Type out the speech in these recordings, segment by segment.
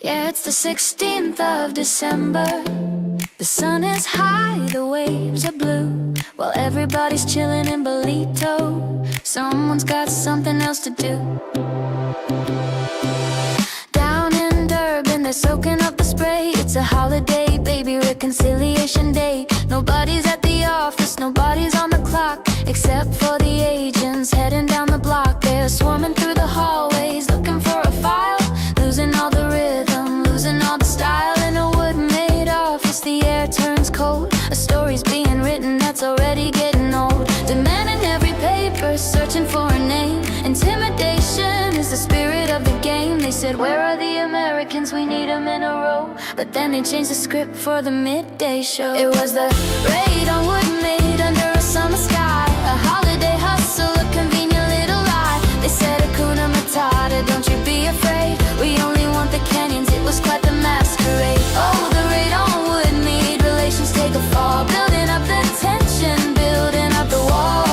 Yeah, it's the 16th of December. The sun is high, the waves are blue, while everybody's chilling in Bolito. Someone's got something else to do. Down in Durban, they're soaking up the spray. It's a holiday, baby, reconciliation day. Nobody's at the office, nobody's on the clock, except for the agents heading down the block. They're swarming through the hallways, looking for a file, losing all the rhythm, losing all the style. In a wood-made office, the air turns cold. A story's being written that's already getting old. Demanding every paper, searching for a name. Intimidation is the spirit of the game. They said, where are the Americans? We need them in a row. But then they changed the script for the midday show. It was the raid on wood made under a summer sky, a holiday hustle, a convenient little lie. They said, Hakuna Matata, don't you be afraid. We only want the canyons. It was quite the masquerade. Oh, the raid on wood made relations take a fall, building up the tension, building up the wall.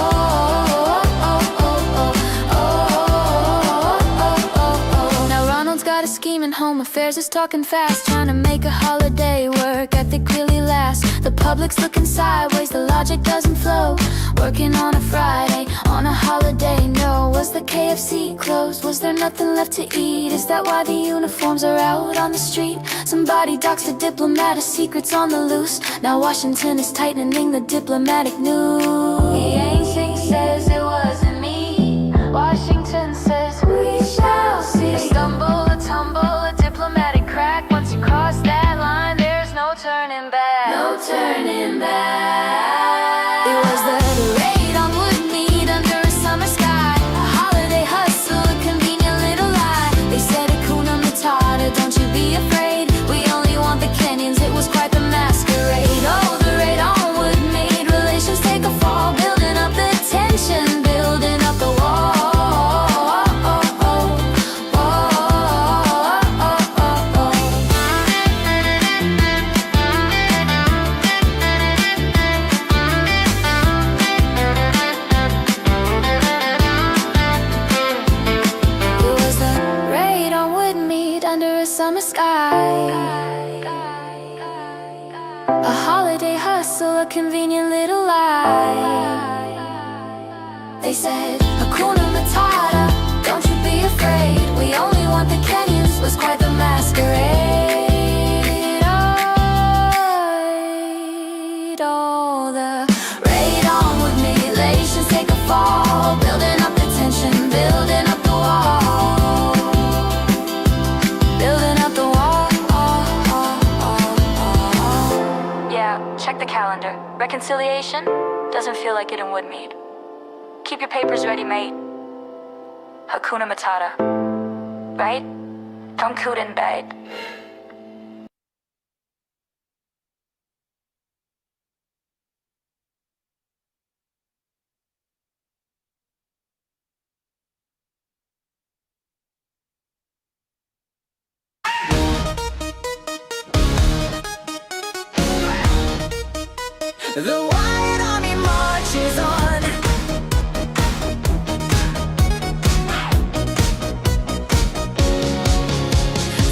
Got a scheme and home affairs is talking fast, trying to make a holiday work ethic really last. The public's looking sideways, the logic doesn't flow. Working on a Friday, on a holiday, no. Was the KFC closed? Was there nothing left to eat? Is that why the uniforms are out on the street? Somebody doxed a diplomat, his secret's on the loose. Now Washington is tightening the diplomatic news. The ancient says it wasn't me. Washington says we shall see. A stumble, a tumble, a diplomatic crack. Once you cross that line, there's no turning back. No turning back. It was the raid on wood meat under a summer sky, a holiday hustle, a convenient little lie. They said, Hakuna Matata, don't you be afraid. We only want the canyons. It was quite the masquerade. Oh, the raid on wood made relations take a fall, building up the tension, building up the wall. Summer sky, a holiday hustle, a convenient little lie. They said, Hakuna Matata, don't you be afraid. We only want the canyons. Was quite the masquerade. Oh, the raid on wood made relations take a fall, building up the tension, building up the wall. Check the calendar. Reconciliation doesn't feel like it in Woodmead. Keep your papers ready, mate. Hakuna Matata. Right? Don't coot in bed. The Wyatt Army marches on.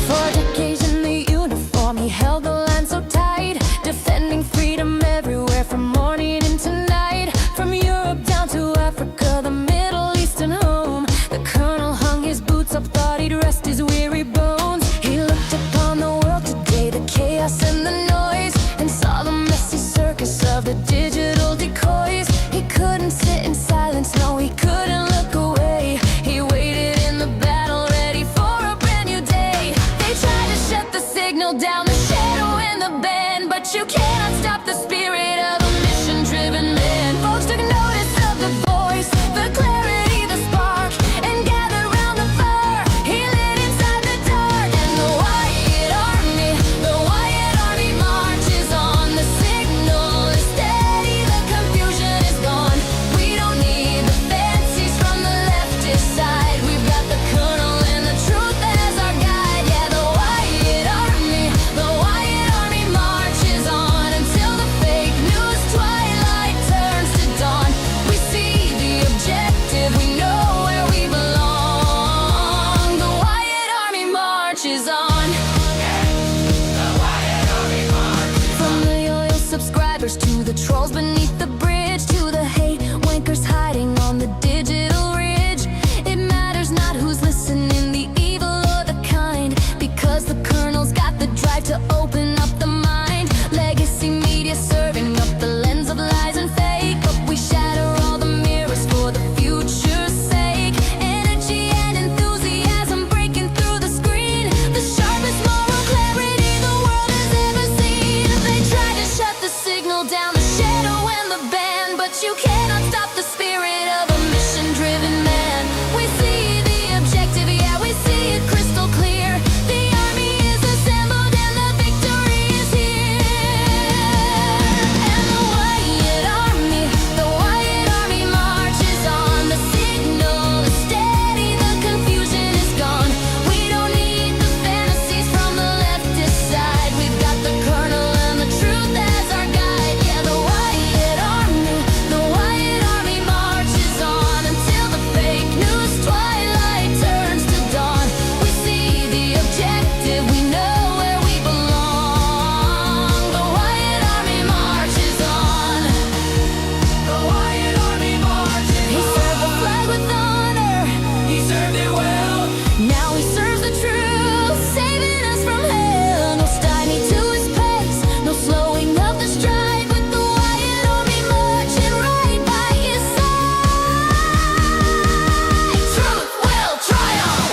For decades in the uniform, he held the line so tight, defending freedom everywhere from morning into night. From Europe down to Africa, the Middle East and home, the colonel hung his boots up, thought he'd rest his weary bones. He looked upon the world today, the chaos and the noise, and saw the messy circus of the digital decoys. He couldn't sit in silence, no, he couldn't look away. He waited in the battle, ready for a brand new day. They tried to shut the signal down, the shadow and the band, but you cannot stop the spirit of a mission-driven man. Folks took notice of the voice, the clarity, the spark, and gathered round the fire. He lit inside the dark, and the Wyatt Army marches on. The signal is steady, the confusion is gone. We don't need the fancies from the leftist side. We've got the colonel and the truth as our guide. Yeah, the Wyatt Army marches on until the fake subscribers, to the trolls beneath the bridge, to the hate wankers hiding on the digital ridge. It matters not who's listening, the evil or the kind, because the colonel's got the drive to open up the mind. Legacy media serving up the lens of lies and fake, but we shatter all the mirrors for the future's sake. Energy and enthusiasm breaking through the screen, the sharpest moral clarity the world has ever seen. They tried to shut the signal down, the shadow and the band, but you cannot stop the spirit of a mission-driven man. We see the objective, yeah, we see it crystal clear. The army is assembled and the victory is here. And the Wyatt Army marches on. The signal is steady, the confusion is gone. We don't need the fantasies from the leftist side. We've got the colonel and the truth as our guide. Yeah, the Wyatt Army marches on until the fake news twilight turns to dawn. We see the objective, we know where we belong. The Wyatt Army marches on. The Wyatt Army marches on. He served the flag with honor. He served it well. Now he serves the truth, saving us from hell. No stymie to his pace, no slowing of the stride, with the Wyatt Army marching right by his side. Truth will triumph.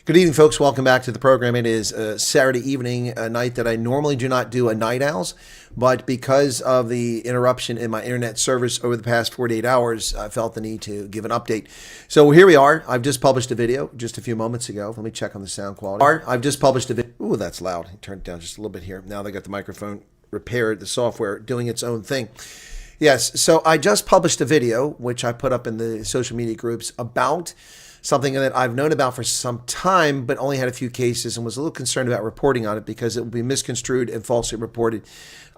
Good evening, folks. Welcome back to the program. It is Saturday evening, a night that I normally do not do a night owls, but because of the interruption in my internet service over the past 48 hours, I felt the need to give an update. So here we are. I've just published a video just a few moments ago. Let me check on the sound quality. I've just published a video. Ooh, that's loud. Turn it down just a little bit here. Now they got the microphone repaired, the software doing its own thing. Yes, so I just published a video, which I put up in the social media groups, about something that I've known about for some time, but only had a few cases and was a little concerned about reporting on it because it will be misconstrued and falsely reported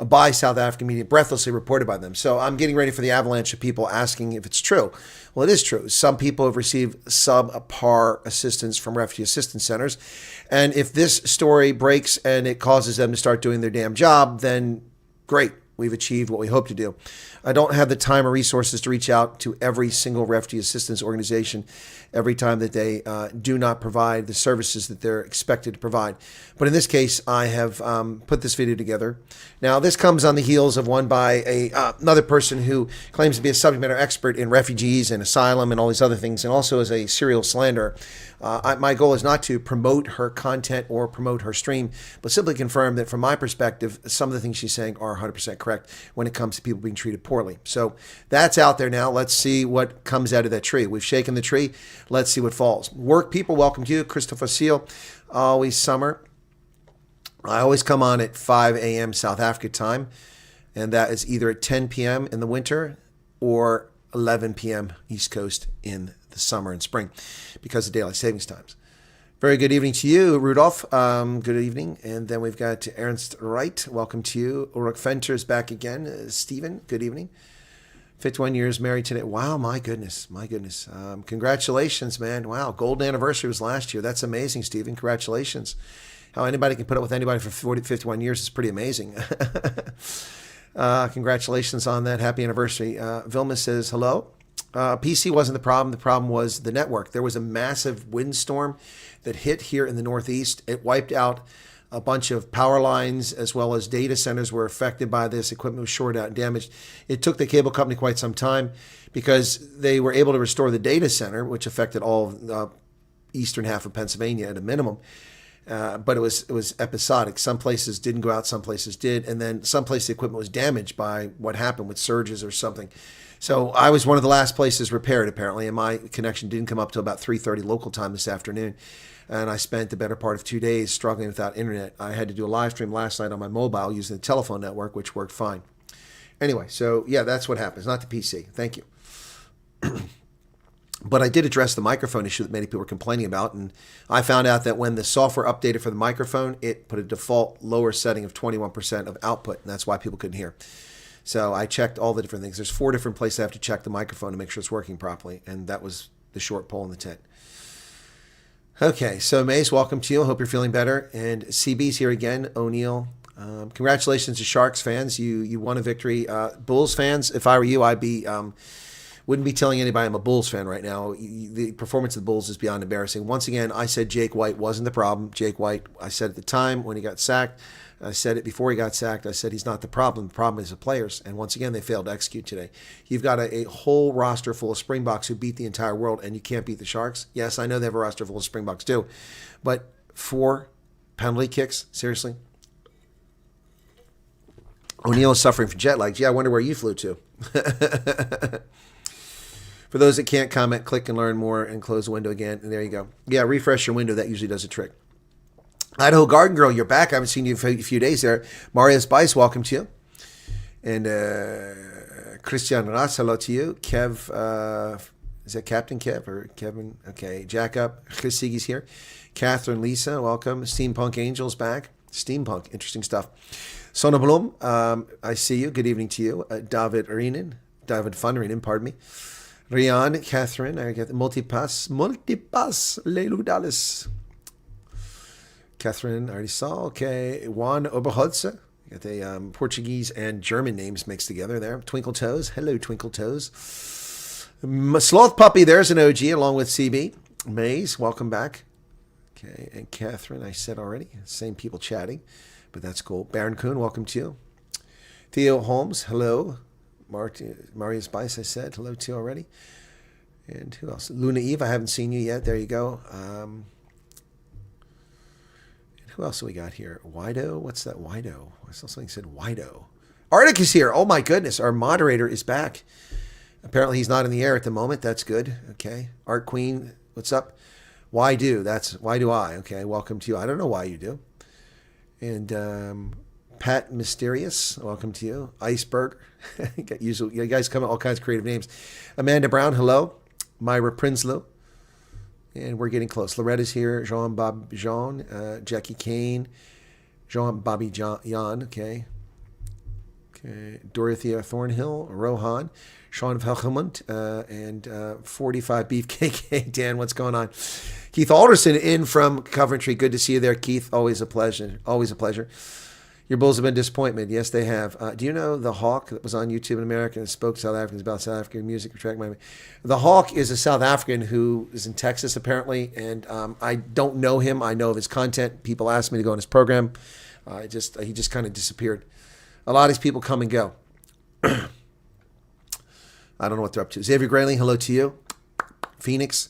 by South African media, breathlessly reported by them. So I'm getting ready for the avalanche of people asking if it's true. Well, it is true. Some people have received subpar assistance from refugee assistance centers. And if this story breaks and it causes them to start doing their damn job, then great. We've achieved what we hope to do. I don't have the time or resources to reach out to every single refugee assistance organization every time that they do not provide the services that they're expected to provide. But in this case, I have put this video together. Now, this comes on the heels of one by another person who claims to be a subject matter expert in refugees and asylum and all these other things, and also is a serial slanderer. My goal is not to promote her content or promote her stream, but simply confirm that from my perspective, some of the things she's saying are 100% correct when it comes to people being treated poorly. So that's out there now. Let's see what comes out of that tree. We've shaken the tree. Let's see what falls. Work people, welcome to you. Christopher Seal, always summer. I always come on at 5 a.m. South Africa time, and that is either at 10 p.m. in the winter or 11 p.m. East Coast in the summer and spring because of daylight savings times. Very good evening to you, Rudolph. Good evening. And then we've got Ernst Wright. Welcome to you. Ulrich Fenter is back again. Stephen, good evening. 51 years married today. Wow, my goodness. My goodness. Congratulations, man. Wow, golden anniversary was last year. That's amazing, Stephen. Congratulations. How anybody can put up with anybody for 51 years is pretty amazing. Congratulations on that. Happy anniversary. Vilma says hello. PC wasn't the problem. The problem was the network. There was a massive windstorm that hit here in the Northeast. It wiped out a bunch of power lines, as well as data centers were affected by this. Equipment was shorted out and damaged. It took the cable company quite some time because they were able to restore the data center, which affected all of the eastern half of Pennsylvania at a minimum. But it was episodic. Some places didn't go out, some places did. And then some places the equipment was damaged by what happened with surges or something. So I was one of the last places repaired, apparently, and my connection didn't come up till about 3:30 local time this afternoon. And I spent the better part of 2 days struggling without internet. I had to do a live stream last night on my mobile using the telephone network, which worked fine. Anyway, so yeah, that's what happens, not the PC. Thank you. But I did address the microphone issue that many people were complaining about, and I found out that when the software updated for the microphone, it put a default lower setting of 21% of output, and that's why people couldn't hear. So I checked all the different things. There's 4 different places I have to check the microphone to make sure it's working properly, and that was the short pole in the tent. Okay, so Mace, welcome to you. I hope you're feeling better. And CB's here again, O'Neill. Congratulations to Sharks fans. You won a victory. Bulls fans, if I were you, wouldn't be telling anybody I'm a Bulls fan right now. The performance of the Bulls is beyond embarrassing. Once again, I said Jake White wasn't the problem. Jake White, I said at the time when he got sacked, I said it before he got sacked, I said he's not the problem. The problem is the players. And once again, they failed to execute today. You've got a whole roster full of Springboks who beat the entire world, and you can't beat the Sharks. Yes, I know they have a roster full of Springboks too. But 4 penalty kicks? Seriously? O'Neill is suffering from jet lag. Gee, I wonder where you flew to. For those that can't comment, click and learn more and close the window again. And there you go. Yeah, refresh your window. That usually does a trick. Idaho Garden Girl, you're back. I haven't seen you for a few days there. Maria Spice, welcome to you. And Christian Ras, hello to you. Kev, is that Captain Kev or Kevin? Okay, Jack Up. Chris Siege's here. Catherine Lisa, welcome. Steampunk Angels back. Steampunk, interesting stuff. Sona Blum, I see you. Good evening to you. David Van Reenen, pardon me. Rian, Catherine, I get Multipass, Leiludales. Catherine, I already saw. Okay, Juan Oberholzer. Got the Portuguese and German names mixed together there. Twinkle Toes. Hello, Twinkle Toes. Sloth Puppy, there's an OG along with CB. Maze, welcome back. Okay, and Catherine, I said already. Same people chatting, but that's cool. Baron Kuhn, welcome to you. Theo Holmes, hello. Maria Spice, I said hello to you already. And who else? Luna Eve, I haven't seen you yet. There you go. And who else do we got here? Wido? What's that? Wido? I saw something that said Wido. Arctic is here. Oh my goodness. Our moderator is back. Apparently he's not in the air at the moment. That's good. Okay. Art Queen, what's up? Why do? That's why do I? Okay. Welcome to you. I don't know why you do. And Pat Mysterious, welcome to you. Iceberg. You guys come up with all kinds of creative names. Amanda Brown, hello. Myra Prinsloo. And we're getting close. Loretta's here. Jean-Bob Jean. Jackie Kane. Jean-Bobby Jan. Okay. Dorothea Thornhill. Rohan. Sean Velgemont. And 45 Beefcake. Dan, what's going on? Keith Alderson in from Coventry. Good to see you there, Keith. Always a pleasure. Always a pleasure. Your Bulls have been disappointment. Yes, they have. Do you know the Hawk that was on YouTube in America and spoke to South Africans about South African music? The Hawk is a South African who is in Texas, apparently, and I don't know him. I know of his content. People asked me to go on his program. He just kind of disappeared. A lot of these people come and go. I don't know what they're up to. Xavier Grayling, hello to you. Phoenix.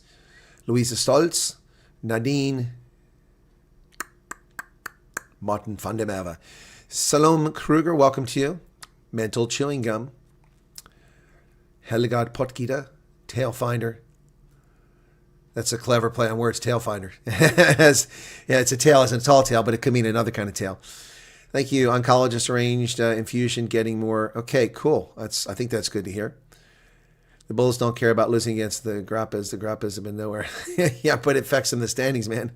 Louisa Stoltz. Nadine. Martin van der Merwe. Salome Kruger, welcome to you. Mental Chewing Gum. Hildegard Potgieter. Tail Finder. That's a clever play on words, tail finder. Yeah, it's a tail as in a tall tail, but it could mean another kind of tail. Thank you. Oncologist arranged infusion, getting more. Okay, cool. I think that's good to hear. The Bulls don't care about losing against the Grappas. The Grappas have been nowhere. Yeah, but it affects them in the standings, man.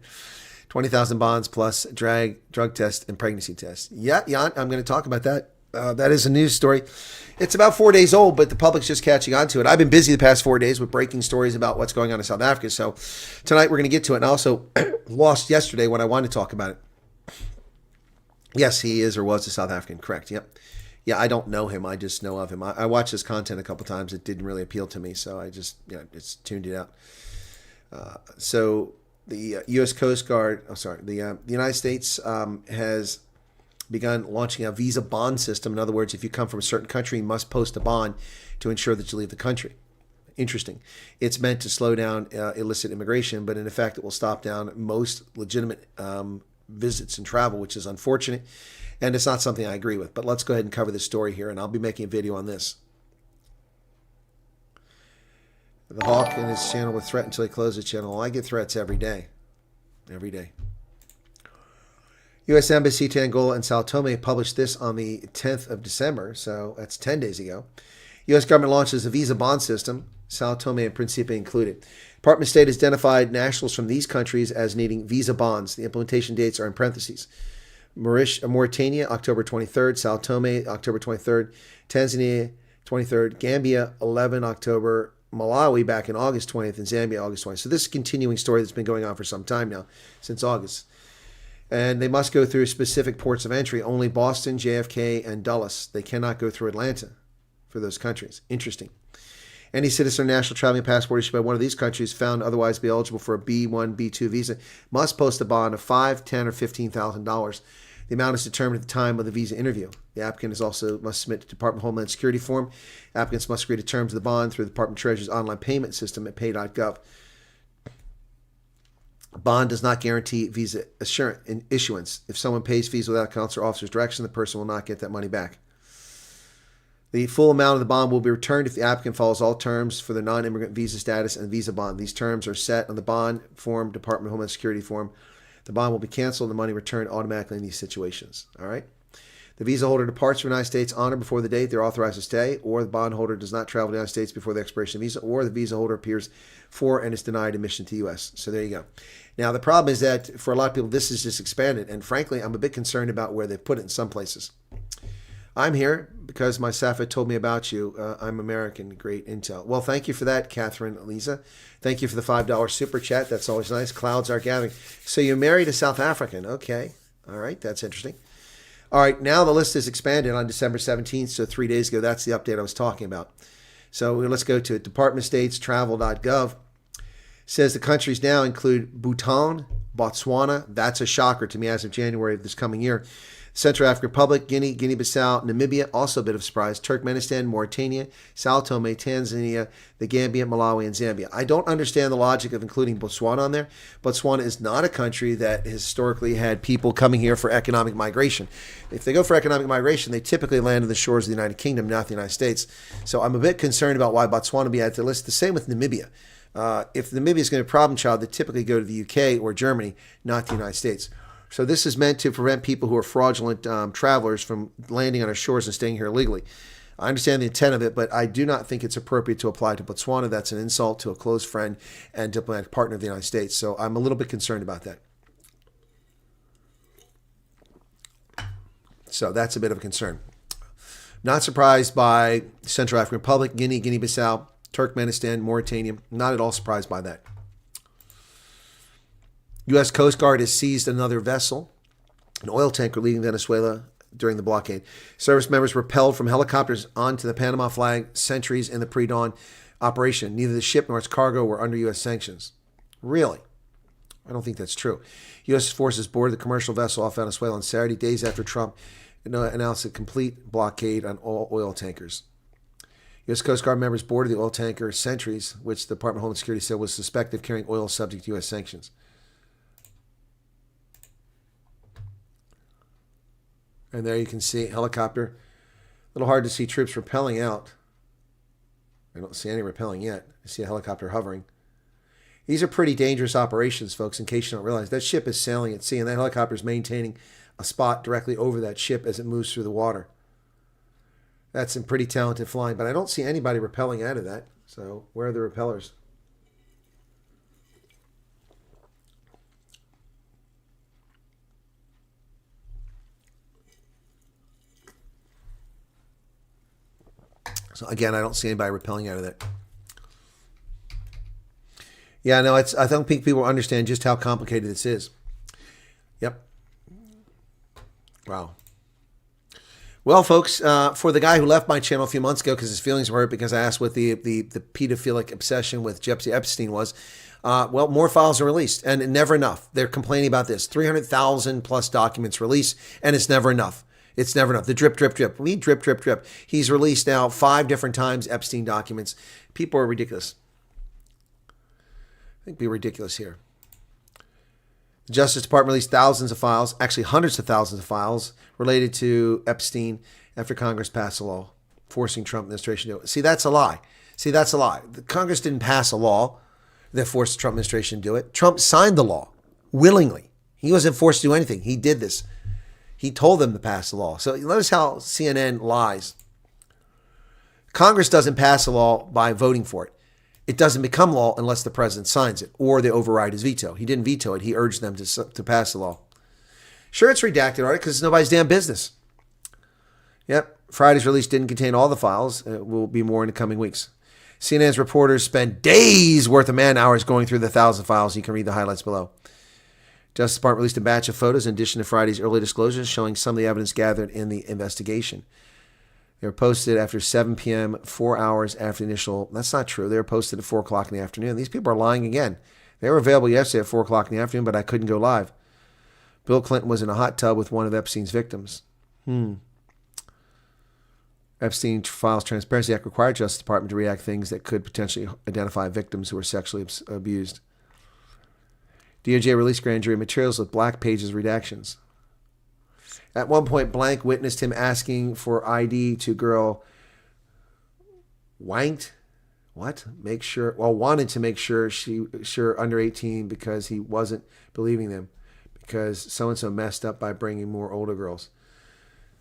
20,000 bonds plus drug test and pregnancy test. Yeah, Jan, I'm going to talk about that. That is a news story. It's about 4 days old, but the public's just catching on to it. I've been busy the past 4 days with breaking stories about what's going on in South Africa. So tonight we're going to get to it. And I also lost yesterday when I wanted to talk about it. Yes, he is or was a South African. Correct. Yep. Yeah, I don't know him. I just know of him. I watched his content a couple times. It didn't really appeal to me, so I just just tuned it out. So the U.S. Coast Guard, the United States has begun launching a visa bond system. In other words, if you come from a certain country, you must post a bond to ensure that you leave the country. Interesting. It's meant to slow down illicit immigration, but in effect, it will stop down most legitimate visits and travel, which is unfortunate. And it's not something I agree with. But let's go ahead and cover this story here, and I'll be making a video on this. The Hawk and his channel will threaten until he closes the channel. Well, I get threats every day. Every day. U.S. Embassy to Angola and Sao Tome published this on the 10th of December, so that's 10 days ago. U.S. government launches a visa bond system, Sao Tome and Principe included. Department of State has identified nationals from these countries as needing visa bonds. The implementation dates are in parentheses. Mauritania, October 23rd. Sao Tome, October 23rd. Tanzania, 23rd. Gambia, 11 October. Malawi back in August 20th. And Zambia, August 20th. So this is a continuing story that's been going on for some time now, since August. And they must go through specific ports of entry. Only Boston, JFK, and Dulles. They cannot go through Atlanta for those countries. Interesting. Any citizen or national traveling passport issued by one of these countries found otherwise to be eligible for a B1, B2 visa must post a bond of $5,000, $10,000, or $15,000. The amount is determined at the time of the visa interview. The applicant is also must submit to Department of Homeland Security form. Applicants must agree to terms of the bond through the Department of Treasury's online payment system at pay.gov. Bond does not guarantee visa issuance. If someone pays fees without consular officer's direction, the person will not get that money back. The full amount of the bond will be returned if the applicant follows all terms for the non-immigrant visa status and visa bond. These terms are set on the bond form, Department of Homeland Security form. The bond will be canceled and the money returned automatically in these situations. All right. The visa holder departs from the United States on or before the date they're authorized to stay, or the bond holder does not travel to the United States before the expiration of the visa, or the visa holder appears for and is denied admission to the U.S. So there you go. Now, the problem is that for a lot of people, this is just expanded. And frankly, I'm a bit concerned about where they've put it in some places. I'm here because my staff had told me about you. I'm American. Great intel. Well, thank you for that, Catherine Lisa. Thank you for the $5 super chat. That's always nice. Clouds are gathering. So you're married a South African. Okay. All right. That's interesting. All right. Now the list is expanded on December 17th. So 3 days ago, that's the update I was talking about. So let's go to it. Department of State's travel.gov. Says the countries now include Bhutan, Botswana. That's a shocker to me as of January of this coming year. Central African Republic, Guinea, Guinea-Bissau, Namibia, also a bit of a surprise. Turkmenistan, Mauritania, Sao Tome, Tanzania, the Gambia, Malawi, and Zambia. I don't understand the logic of including Botswana on there. Botswana is not a country that historically had people coming here for economic migration. If they go for economic migration, they typically land on the shores of the United Kingdom, not the United States. So I'm a bit concerned about why Botswana be added to the list. The same with Namibia. If Namibia is going to be a problem child, they typically go to the UK or Germany, not the United States. So this is meant to prevent people who are fraudulent travelers from landing on our shores and staying here illegally. I understand the intent of it, but I do not think it's appropriate to apply to Botswana. That's an insult to a close friend and diplomatic partner of the United States. So I'm a little bit concerned about that. So that's a bit of a concern. Not surprised by Central African Republic, Guinea, Guinea-Bissau, Turkmenistan, Mauritania. Not at all surprised by that. U.S. Coast Guard has seized another vessel, an oil tanker leaving Venezuela during the blockade. Service members rappelled from helicopters onto the Panama flag sentries in the pre-dawn operation. Neither the ship nor its cargo were under U.S. sanctions. Really? I don't think that's true. U.S. forces boarded the commercial vessel off Venezuela on Saturday, days after Trump announced a complete blockade on all oil tankers. U.S. Coast Guard members boarded the oil tanker Sentries, which the Department of Homeland Security said was suspected of carrying oil subject to U.S. sanctions. And there you can see helicopter. A little hard to see troops rappelling out. I don't see any rappelling yet. I see a helicopter hovering. These are pretty dangerous operations, folks, in case you don't realize. That ship is sailing at sea, and that helicopter is maintaining a spot directly over that ship as it moves through the water. That's some pretty talented flying, but I don't see anybody rappelling out of that. So where are the rappellers? So again, I don't see anybody rappelling out of that. Yeah, no, I don't think people understand just how complicated this is. Yep. Wow. Well, folks, for the guy who left my channel a few months ago because his feelings were hurt because I asked what the pedophilic obsession with Jeffrey Epstein was, well, more files are released, and never enough. They're complaining about this. 300,000 plus documents released, and it's never enough. It's never enough. The drip, drip, drip. We drip, drip, drip. He's released now 5 different times Epstein documents. People are ridiculous. I think be ridiculous here. The Justice Department released thousands of files, actually hundreds of thousands of files, related to Epstein after Congress passed a law forcing Trump administration to do it. See, that's a lie. The Congress didn't pass a law that forced the Trump administration to do it. Trump signed the law willingly. He wasn't forced to do anything. He did this. He told them to pass the law. So notice how CNN lies. Congress doesn't pass a law by voting for it. It doesn't become law unless the president signs it or they override his veto. He didn't veto it. He urged them to pass the law. Sure, it's redacted, all right, because it's nobody's damn business. Yep, Friday's release didn't contain all the files. It will be more in the coming weeks. CNN's reporters spent days worth of man hours going through the 1,000 files. You can read the highlights below. Justice Department released a batch of photos in addition to Friday's early disclosures showing some of the evidence gathered in the investigation. They were posted after 7 p.m., 4 hours after the initial. That's not true. They were posted at 4 o'clock in the afternoon. These people are lying again. They were available yesterday at 4 o'clock in the afternoon, but I couldn't go live. Bill Clinton was in a hot tub with one of Epstein's victims. Epstein files Transparency Act required Justice Department to react things that could potentially identify victims who were sexually abused. DOJ released grand jury materials with black pages redactions. At one point, Blank witnessed him asking for ID to girl wanked. What? Wanted to make sure she under 18 because he wasn't believing them because so-and-so messed up by bringing more older girls.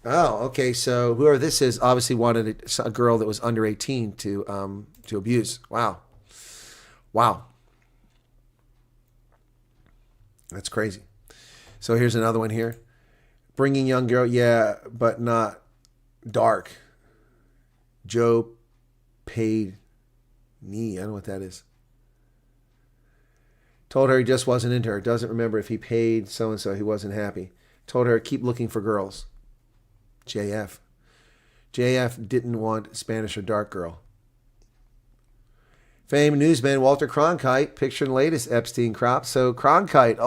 Oh, okay. So whoever this is obviously wanted a girl that was under 18 to abuse. Wow. That's crazy. So here's another one here. Bringing young girl, yeah, but not dark. Joe paid me. I don't know what that is. Told her he just wasn't into her. Doesn't remember if he paid so-and-so. He wasn't happy. Told her keep looking for girls. JF. JF didn't want Spanish or dark girl. Famed newsman Walter Cronkite pictured the latest Epstein crop. So Cronkite,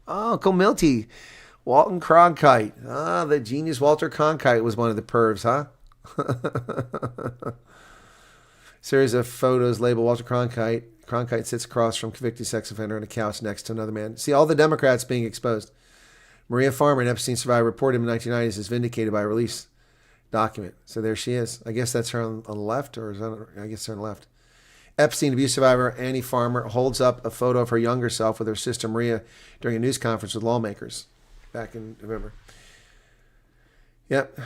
Uncle Milty. Walton Cronkite. The genius Walter Cronkite was one of the pervs, huh? Series of photos labeled Walter Cronkite. Cronkite sits across from convicted sex offender on a couch next to another man. See, all the Democrats being exposed. Maria Farmer, an Epstein survivor, reported in the 1990s is vindicated by a release document. So there she is. I guess that's her on the left, or is that, I guess her on the left. Epstein abuse survivor Annie Farmer holds up a photo of her younger self with her sister Maria during a news conference with lawmakers back in November. Yep.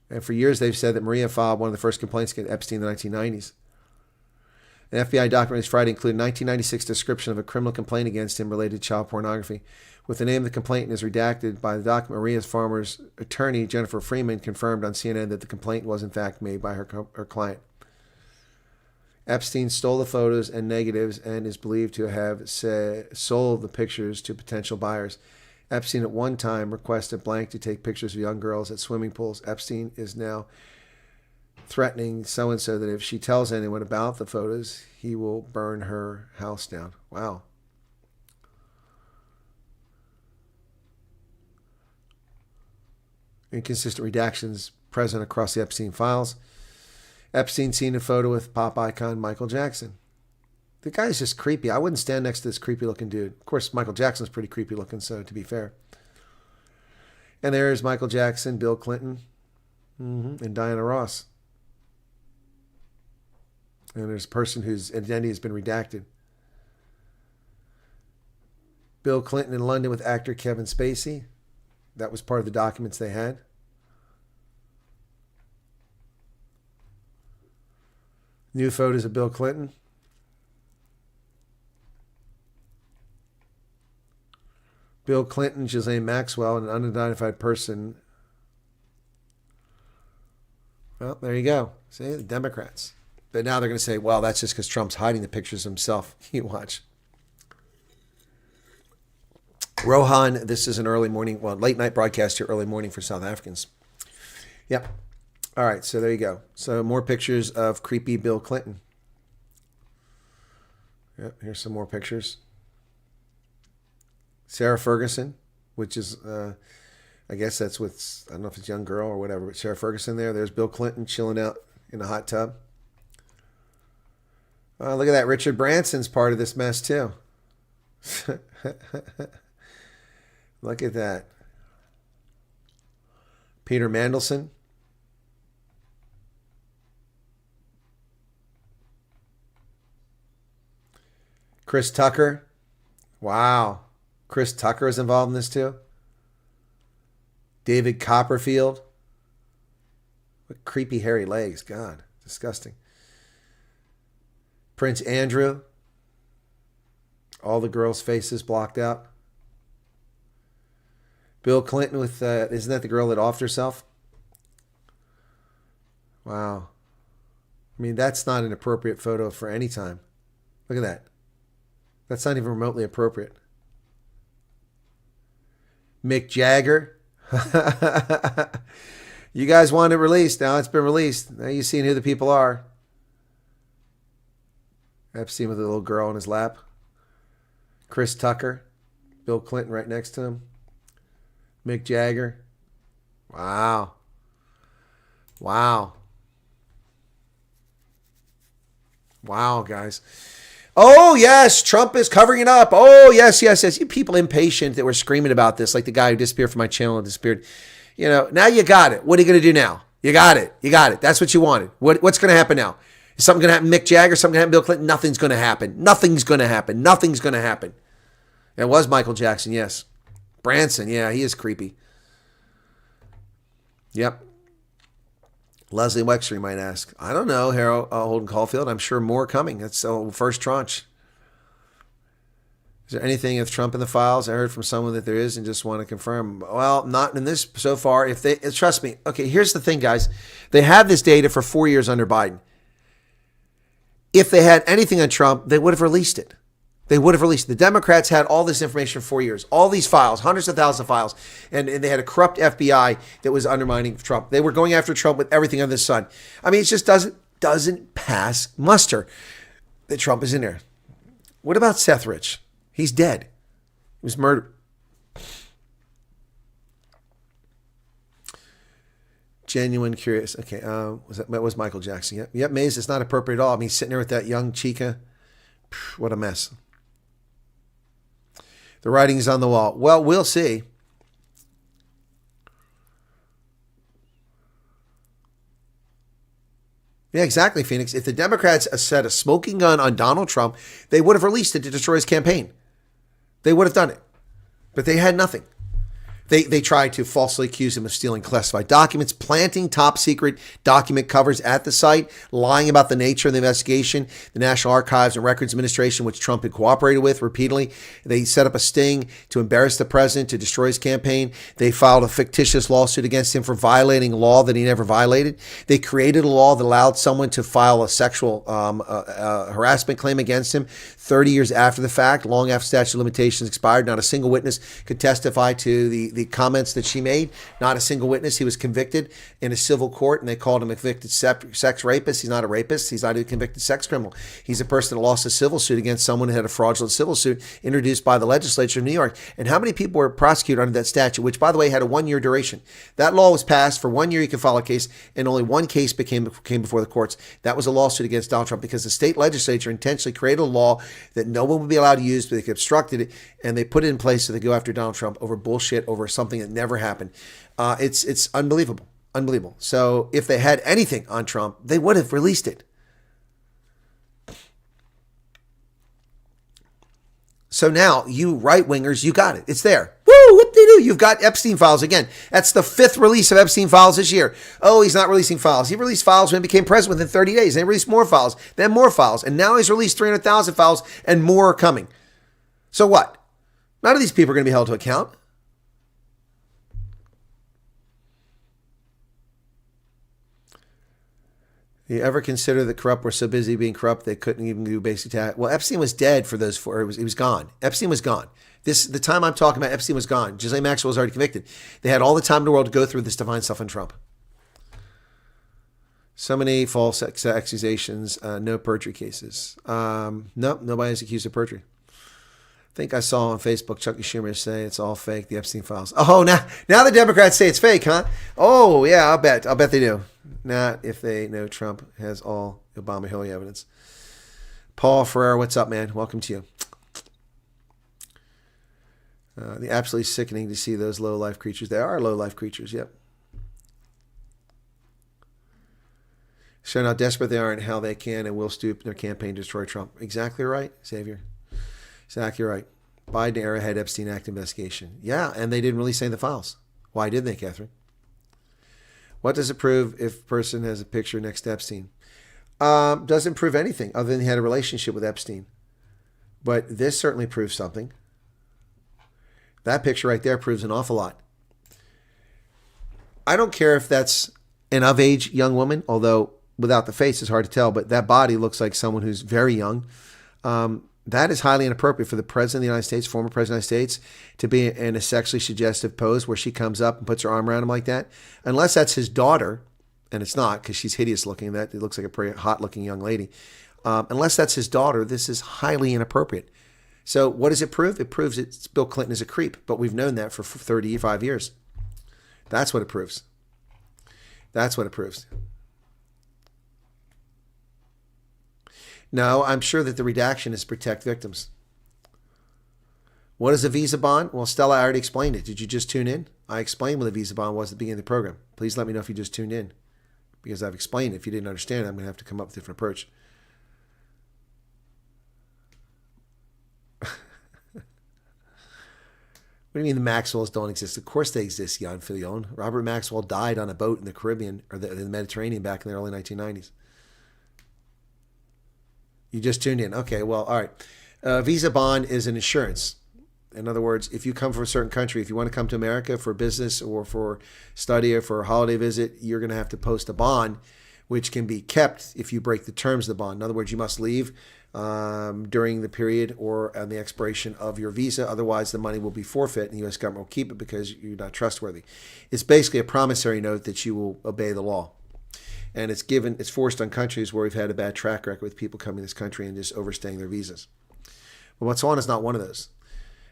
And for years they've said that Maria filed one of the first complaints against Epstein in the 1990s. An FBI document released Friday included a 1996 description of a criminal complaint against him related to child pornography. With the name of the complainant is redacted by the document, Maria Farmer's attorney, Jennifer Freeman, confirmed on CNN that the complaint was in fact made by her client. Epstein stole the photos and negatives and is believed to have sold the pictures to potential buyers. Epstein at one time requested Blank to take pictures of young girls at swimming pools. Epstein is now threatening so-and-so that if she tells anyone about the photos, he will burn her house down. Wow. Inconsistent redactions present across the Epstein files. Epstein seen a photo with pop icon Michael Jackson. The guy's just creepy. I wouldn't stand next to this creepy looking dude. Of course, Michael Jackson's pretty creepy looking, so to be fair. And there's Michael Jackson, Bill Clinton, and Diana Ross. And there's a person whose identity has been redacted. Bill Clinton in London with actor Kevin Spacey. That was part of the documents they had. New photos of Bill Clinton. Bill Clinton, Ghislaine Maxwell, and an unidentified person. Well, there you go. See, the Democrats. But now they're going to say, well, that's just because Trump's hiding the pictures himself. You watch. Rohan, this is an early morning, well, late night broadcast here, early morning for South Africans. Yep. All right, so there you go. So more pictures of creepy Bill Clinton. Yep, here's some more pictures. Sarah Ferguson, which is, I guess that's with, I don't know if it's a young girl or whatever, but Sarah Ferguson there. There's Bill Clinton chilling out in a hot tub. Look at that. Richard Branson's part of this mess too. Look at that. Peter Mandelson. Chris Tucker. Wow. Chris Tucker is involved in this too. David Copperfield. What creepy hairy legs. God, disgusting. Prince Andrew. All the girls' faces blocked out. Bill Clinton with, isn't that the girl that offed herself? Wow. I mean, that's not an appropriate photo for any time. Look at that. That's not even remotely appropriate. Mick Jagger. You guys want it released. Now it's been released. Now you've seen who the people are. Epstein with a little girl on his lap. Chris Tucker. Bill Clinton right next to him. Mick Jagger. Wow. Wow. Wow, guys. Oh, yes, Trump is covering it up. Oh, yes, yes, yes. You people impatient that were screaming about this, like the guy who disappeared from my channel and disappeared. You know, now you got it. What are you going to do now? You got it. You got it. That's what you wanted. What's going to happen now? Is something going to happen to Mick Jagger? Something going to happen to Bill Clinton? Nothing's going to happen. Nothing's going to happen. Nothing's going to happen. It was Michael Jackson, yes. Branson, yeah, he is creepy. Yep. Leslie Wexler, you might ask. I don't know, Harold Holden Caulfield. I'm sure more coming. That's the first tranche. Is there anything of Trump in the files? I heard from someone that there is and just want to confirm. Well, not in this so far. If they trust me. Okay, here's the thing, guys. They had this data for 4 years under Biden. If they had anything on Trump, they would have released it. They would have released. The Democrats had all this information for 4 years, all these files, hundreds of thousands of files, and they had a corrupt FBI that was undermining Trump. They were going after Trump with everything under the sun. I mean, it just doesn't pass muster that Trump is in there. What about Seth Rich? He's dead. He was murdered. Genuine curious. Okay, that was Michael Jackson. Yep, Maze, it's not appropriate at all. I mean, he's sitting there with that young chica. What a mess. The writing's on the wall. Well, we'll see. Yeah, exactly, Phoenix. If the Democrats set a smoking gun on Donald Trump, they would have released it to destroy his campaign. They would have done it. But they had nothing. They tried to falsely accuse him of stealing classified documents, planting top secret document covers at the site, lying about the nature of the investigation. The National Archives and Records Administration, which Trump had cooperated with repeatedly, they set up a sting to embarrass the president, to destroy his campaign. They filed a fictitious lawsuit against him for violating a law that he never violated. They created a law that allowed someone to file a sexual harassment claim against him 30 years after the fact, long after statute of limitations expired. Not a single witness could testify to the comments that she made. Not a single witness. He was convicted in a civil court, and they called him a convicted sex rapist. He's not a rapist. He's not a convicted sex criminal. He's a person that lost a civil suit against someone who had a fraudulent civil suit introduced by the legislature of New York. And how many people were prosecuted under that statute, which, by the way, had a 1 year duration? That law was passed. For 1 year, you could file a case, and only one case came before the courts. That was a lawsuit against Donald Trump because the state legislature intentionally created a law that no one would be allowed to use, but they obstructed it, and they put it in place so they go after Donald Trump over bullshit, over something that never happened. It's unbelievable. Unbelievable. So if they had anything on Trump, they would have released it. So now, you right-wingers, you got it. It's there. Woo! Whoop-de-doo. You've got Epstein files again. That's the 5th release of Epstein files this year. Oh, he's not releasing files. He released files when he became president within 30 days. Then he released more files, then more files. And now he's released 300,000 files and more are coming. So what? None of these people are going to be held to account. You ever consider the corrupt were so busy being corrupt they couldn't even do basic tax? Well, Epstein was dead for those 4. He was gone. Epstein was gone. The time I'm talking about, Epstein was gone. Ghislaine Maxwell was already convicted. They had all the time in the world to go through this to find stuff on Trump. So many false accusations, no perjury cases. No, nobody is accused of perjury. I think I saw on Facebook Chucky Schumer say it's all fake, the Epstein files. Oh, now the Democrats say it's fake, huh? Oh, yeah, I'll bet they do. Not if they know Trump has all Obama Hillary evidence. Paul Ferrer, what's up, man? Welcome to you. The absolutely sickening to see those low-life creatures. They are low-life creatures, yep. Showing how desperate they are and how they can and will stoop in their campaign to destroy Trump. Exactly right, Xavier. Exactly right. Biden era had Epstein Act investigation. Yeah, and they didn't release any of the files. Why didn't they, Catherine? What does it prove if a person has a picture next to Epstein? Doesn't prove anything other than he had a relationship with Epstein. But this certainly proves something. That picture right there proves an awful lot. I don't care if that's an of-age young woman, although without the face it's hard to tell, but that body looks like someone who's very young. That is highly inappropriate for the President of the United States, former President of the United States, to be in a sexually suggestive pose where she comes up and puts her arm around him like that. Unless that's his daughter, and it's not because she's hideous looking. That it looks like a pretty hot-looking young lady. Unless that's his daughter, this is highly inappropriate. So what does it prove? It proves that Bill Clinton is a creep, but we've known that for 35 years. That's what it proves. That's what it proves. No, I'm sure that the redaction is to protect victims. What is a visa bond? Well, Stella, I already explained it. Did you just tune in? I explained what a visa bond was at the beginning of the program. Please let me know if you just tuned in, because I've explained it. If you didn't understand it, I'm going to have to come up with a different approach. What do you mean the Maxwells don't exist? Of course they exist, Jan Filion. Robert Maxwell died on a boat in the Caribbean or the Mediterranean back in the early 1990s. You just tuned in. Okay, well, all right. Visa bond is an insurance. In other words, if you come from a certain country, if you want to come to America for business or for study or for a holiday visit, you're going to have to post a bond, which can be kept if you break the terms of the bond. In other words, you must leave during the period or on the expiration of your visa. Otherwise, the money will be forfeit and the U.S. government will keep it because you're not trustworthy. It's basically a promissory note that you will obey the law. And it's forced on countries where we've had a bad track record with people coming to this country and just overstaying their visas. But Botswana is not one of those.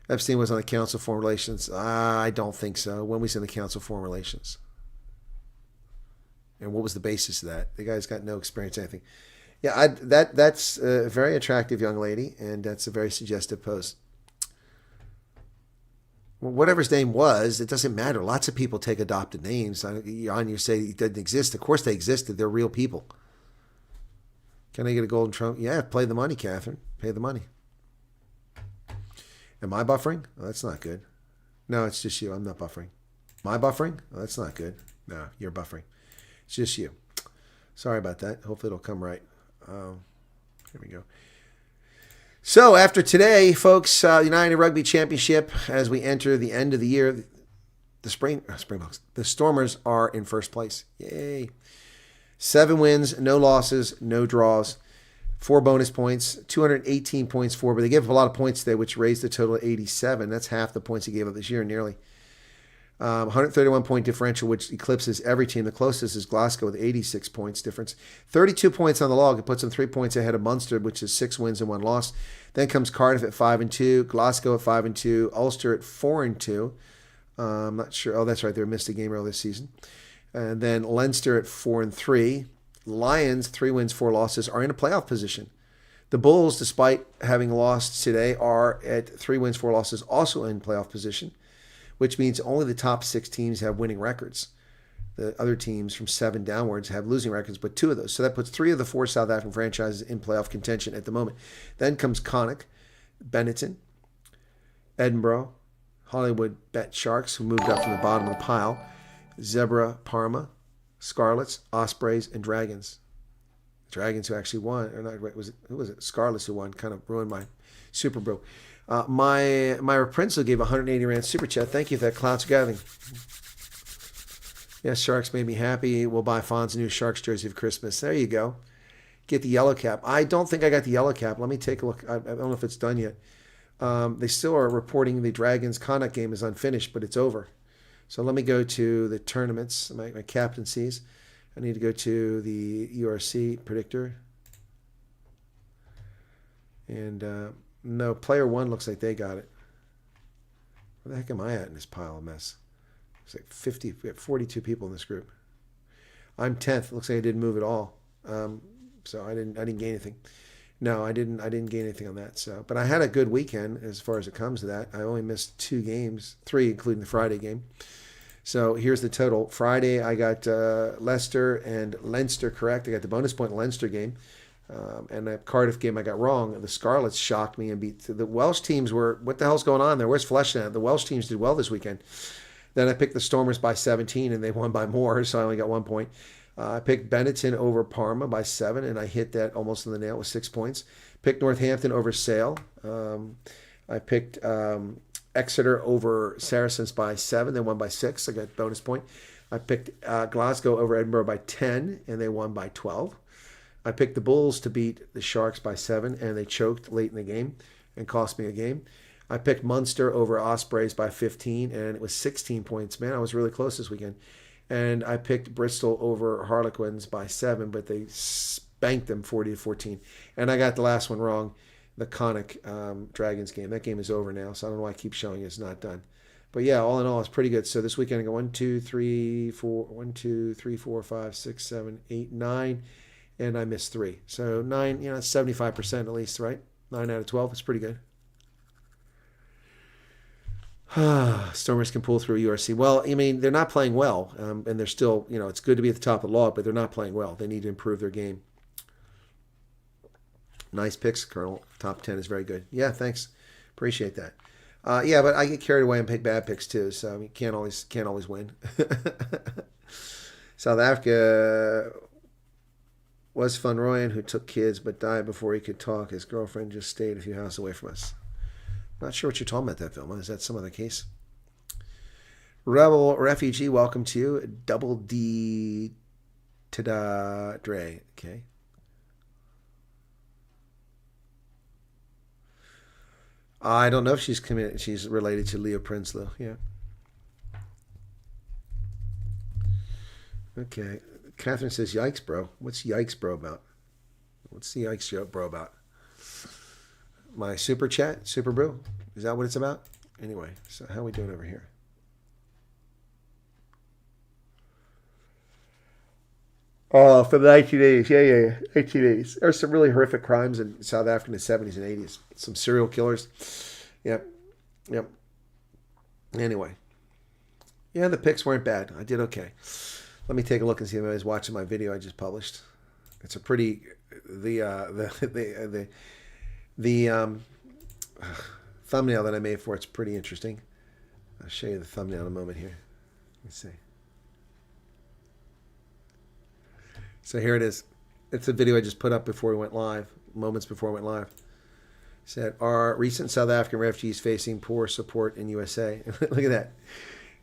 Epstein was on the Council of Foreign Relations. I don't think so. When was he in the Council of Foreign Relations? And what was the basis of that? The guy's got no experience in anything. Yeah, that's a very attractive young lady, and that's a very suggestive pose. Well, whatever his name was, it doesn't matter. Lots of people take adopted names. You say it doesn't exist. Of course they existed. They're real people. Can I get a golden trump? Yeah, play the money, Catherine. Pay the money. Am I buffering? Oh, that's not good. No, it's just you. I'm not buffering. Am I buffering? Oh, that's not good. No, you're buffering. It's just you. Sorry about that. Hopefully it'll come right. Here we go. So after today, folks, United Rugby Championship, as we enter the end of the year, the Springboks, the Stormers are in first place. Yay. 7 wins, no losses, no draws, 4 bonus points, 218 points for, but they gave up a lot of points today, which raised the total to 87. That's half the points they gave up this year, nearly. 131 point differential, which eclipses every team. The closest is Glasgow with 86 points difference. 32 points on the log. It puts them 3 points ahead of Munster, which is 6 wins and 1 loss. Then comes Cardiff at 5-2, Glasgow at 5-2, Ulster at 4-2. I'm not sure. Oh, that's right. They missed a game earlier this season. And then Leinster at 4-3. Lions, 3 wins, 4 losses, are in a playoff position. The Bulls, despite having lost today, are at 3 wins, 4 losses, also in playoff position, which means only the top 6 teams have winning records. The other teams from 7 downwards have losing records, but 2 of those. So that puts 3 of the 4 South African franchises in playoff contention at the moment. Then comes Connacht, Benetton, Edinburgh, Hollywood Bet Sharks, who moved up from the bottom of the pile, Zebra Parma, Scarlets, Ospreys, and Dragons. Dragons who actually won, or not, who was it? Scarlets who won, kind of ruined my Super Bowl. Myra Prince gave 180 Rand super chat. Thank you for that, Clouds Gathering. Yes, Sharks made me happy. We'll buy Fonz a new Sharks jersey for Christmas. There you go. Get the yellow cap. I don't think I got the yellow cap. Let me take a look. I don't know if it's done yet. They still are reporting the Dragons Connacht game is unfinished, but it's over. So let me go to the tournaments, my captaincies. I need to go to the URC predictor. And no, player one looks like they got it. Where the heck am I at in this pile of mess? It's like 50, we have 42 people in this group. I'm 10th. Looks like I didn't move at all. So I didn't gain anything. No, I didn't gain anything on that. So, but I had a good weekend as far as it comes to that. I only missed 2 games, 3 including the Friday game. So here's the total. Friday I got Leicester and Leinster correct. I got the bonus point Leinster game. And the Cardiff game I got wrong. The Scarlets shocked me and beat the Welsh teams. What the hell's going on there? Where's Fleshnet? The Welsh teams did well this weekend. Then I picked the Stormers by 17 and they won by more, so I only got 1 point. I picked Benetton over Parma by 7, and I hit that almost in the nail with 6 points. Picked Northampton over Sale. I picked Exeter over Saracens by 7. They won by 6. I got bonus point. I picked Glasgow over Edinburgh by 10, and they won by 12. I picked the Bulls to beat the Sharks by 7, and they choked late in the game and cost me a game. I picked Munster over Ospreys by 15, and it was 16 points. Man, I was really close this weekend. And I picked Bristol over Harlequins by 7, but they spanked them 40-14. And I got the last one wrong, the Connacht Dragons game. That game is over now, so I don't know why I keep showing it's not done. But yeah, all in all, it's pretty good. So this weekend I go 1, 2, 3, 4, 5, 6, 7, 8, 9, and I missed 3. So 9, it's 75% at least, right? 9 out of 12, it's pretty good. Stormers can pull through URC. Well, I mean, they're not playing well, and they're still, it's good to be at the top of the log, but they're not playing well. They need to improve their game. Nice picks, Colonel. Top 10 is very good. Yeah, thanks. Appreciate that. Yeah, but I get carried away and pick bad picks too, so you can't always win. South Africa was Van Rooyen, who took kids but died before he could talk. His girlfriend just stayed a few houses away from us. Not sure what you're talking about that film. Is that some other case? Rebel Refugee, welcome to you. Double D Tada Dre. Okay. I don't know if she's related to Leo Prinsloo. Yeah. Okay. Catherine says, yikes, bro. What's yikes, bro, about? What's the yikes, bro, about? My super chat, super brew. Is that what it's about? Anyway, so how are we doing over here? Oh, for the 1980s. Yeah. 1980s. There were some really horrific crimes in South Africa in the 70s and 80s. Some serial killers. Yep. Anyway. Yeah, the picks weren't bad. I did okay. Let me take a look and see if anybody's watching my video I just published. It's a pretty... The thumbnail that I made for it's pretty interesting. I'll show you the thumbnail in a moment here. Let's see. So here it is. It's a video I just put up before we went live, moments before we went live. It said, are recent South African refugees facing poor support in USA? Look at that.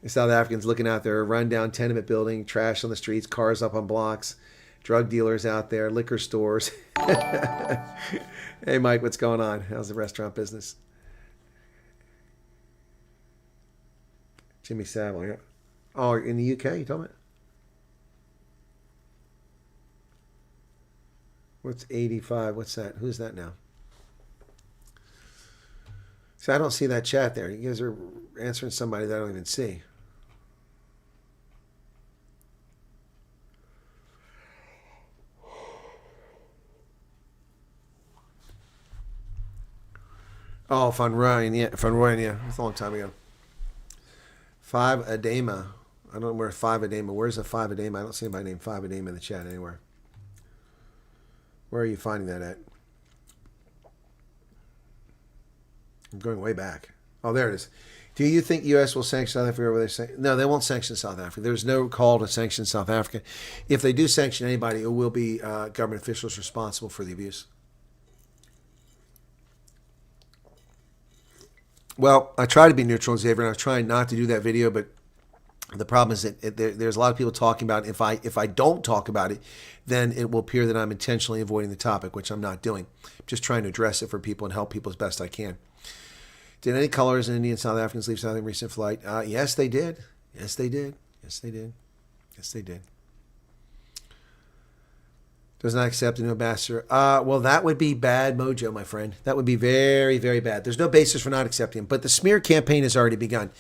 The South Africans looking out there, rundown tenement building, trash on the streets, cars up on blocks, drug dealers out there, liquor stores. Hey, Mike, what's going on? How's the restaurant business? Jimmy Savile. Yeah. Oh, in the UK, you told me? What's 85? What's that? Who's that now? See, I don't see that chat there. You guys are answering somebody that I don't even see. Oh, Van Rooyen, yeah. That's a long time ago. 5 Adema. I don't know where 5 Adema. Where's the 5 Adema? I don't see anybody named 5 Adema in the chat anywhere. Where are you finding that at? I'm going way back. Oh, there it is. Do you think U.S. will sanction South Africa over there? No, they won't sanction South Africa. There's no call to sanction South Africa. If they do sanction anybody, it will be government officials responsible for the abuse. Well, I try to be neutral, Xavier, and I was trying not to do that video, but The problem is that there's a lot of people talking about it. If I don't talk about it, then it will appear that I'm intentionally avoiding the topic, which I'm not doing. I'm just trying to address it for people and help people as best I can. Did any colors in Indian and South Africans leave South Africa recent flight? Yes, they did. Yes, they did. Yes, they did. Yes, they did. Does not accept a new ambassador. Well, that would be bad mojo, my friend. That would be very, very bad. There's no basis for not accepting him. But the smear campaign has already begun.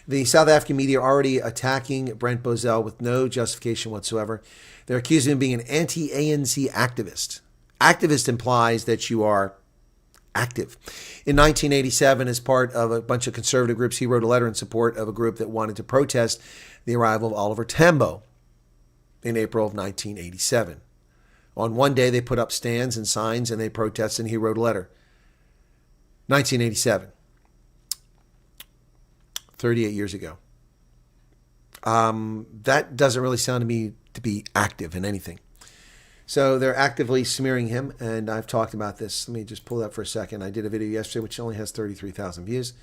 The South African media are already attacking Brent Bozell with no justification whatsoever. They're accusing him of being an anti-ANC activist. Activist implies that you are active. In 1987, as part of a bunch of conservative groups, he wrote a letter in support of a group that wanted to protest the arrival of Oliver Tambo in April of 1987. On one day, they put up stands and signs and they protested, and he wrote a letter. 1987. 38 years ago. That doesn't really sound to me to be active in anything. So they're actively smearing him, and I've talked about this. Let me just pull that for a second. I did a video yesterday which only has 33,000 views.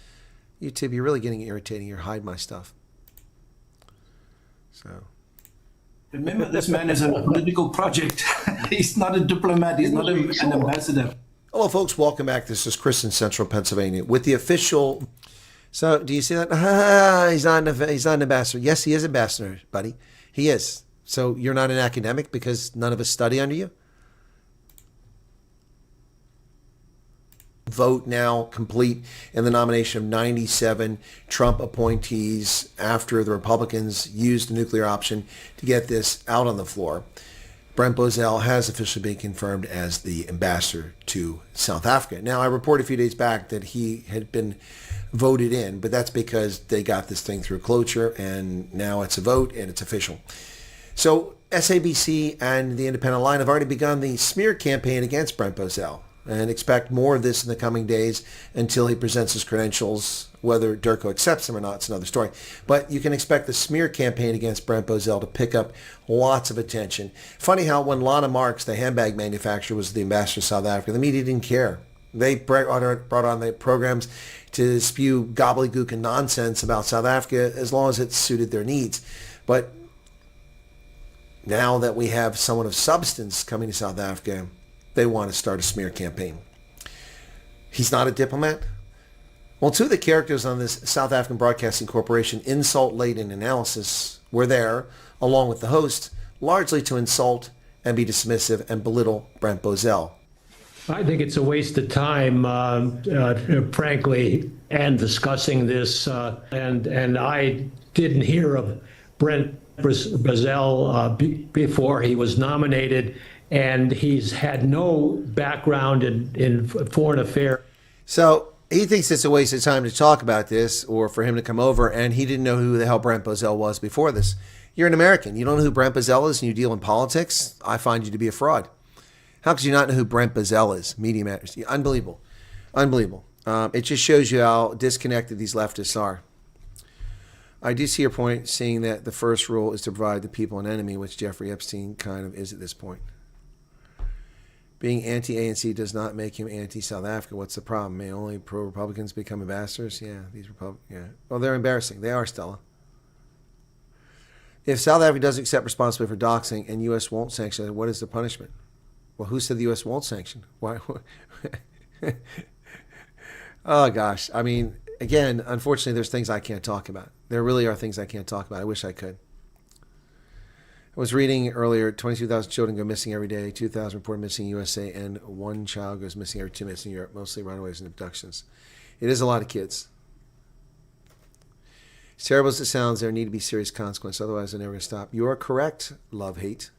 YouTube, you're really getting irritating. You hide my stuff. So... Remember, this man is a political project. He's not a diplomat. He's not an ambassador. Hello, folks. Welcome back. This is Chris in Central Pennsylvania with the official. So, do you see that? He's not an ambassador. Yes, he is an ambassador, buddy. He is. So, you're not an academic because none of us study under you? Vote now complete in the nomination of 97 Trump appointees after the Republicans used the nuclear option to get this out on the floor. Brent Bozell has officially been confirmed as the ambassador to South Africa. Now, I reported a few days back that he had been voted in, but that's because they got this thing through cloture, and now it's a vote and it's official. So SABC and the Independent Line have already begun the smear campaign against Brent Bozell, and expect more of this in the coming days until he presents his credentials. Whether Durko accepts him or not, it's another story. But you can expect the smear campaign against Brent Bozell to pick up lots of attention. Funny how when Lana Marks, the handbag manufacturer, was the ambassador to South Africa, the media didn't care. They brought on the programs to spew gobbledygook and nonsense about South Africa as long as it suited their needs. But now that we have someone of substance coming to South Africa, they want to start a smear campaign. He's not a diplomat? Well, two of the characters on this South African Broadcasting Corporation insult-laden analysis were there, along with the host, largely to insult and be dismissive and belittle Brent Bozell. I think it's a waste of time, frankly, and discussing this. And I didn't hear of Brent Bozell before he was nominated. And he's had no background in foreign affairs. So he thinks it's a waste of time to talk about this or for him to come over, and he didn't know who the hell Brent Bozell was before this. You're an American. You don't know who Brent Bozell is and you deal in politics? I find you to be a fraud. How could you not know who Brent Bozell is? Media Matters. Unbelievable. Unbelievable. It just shows you how disconnected these leftists are. I do see your point, seeing that the first rule is to provide the people an enemy, which Jeffrey Epstein kind of is at this point. Being anti-ANC does not make him anti-South Africa. What's the problem? May only pro-Republicans become ambassadors? Yeah, these Republicans. Yeah. Well, they're embarrassing. They are, Stella. If South Africa does accept responsibility for doxing and U.S. won't sanction it, what is the punishment? Well, who said the U.S. won't sanction? Why? Oh, gosh. I mean, again, unfortunately, there's things I can't talk about. There really are things I can't talk about. I wish I could. I was reading earlier, 22,000 children go missing every day, 2,000 reported missing in USA, and 1 child goes missing every 2 minutes in Europe, mostly runaways and abductions. It is a lot of kids. As terrible as it sounds, there need to be serious consequences, otherwise they're never going to stop. You are correct, love-hate.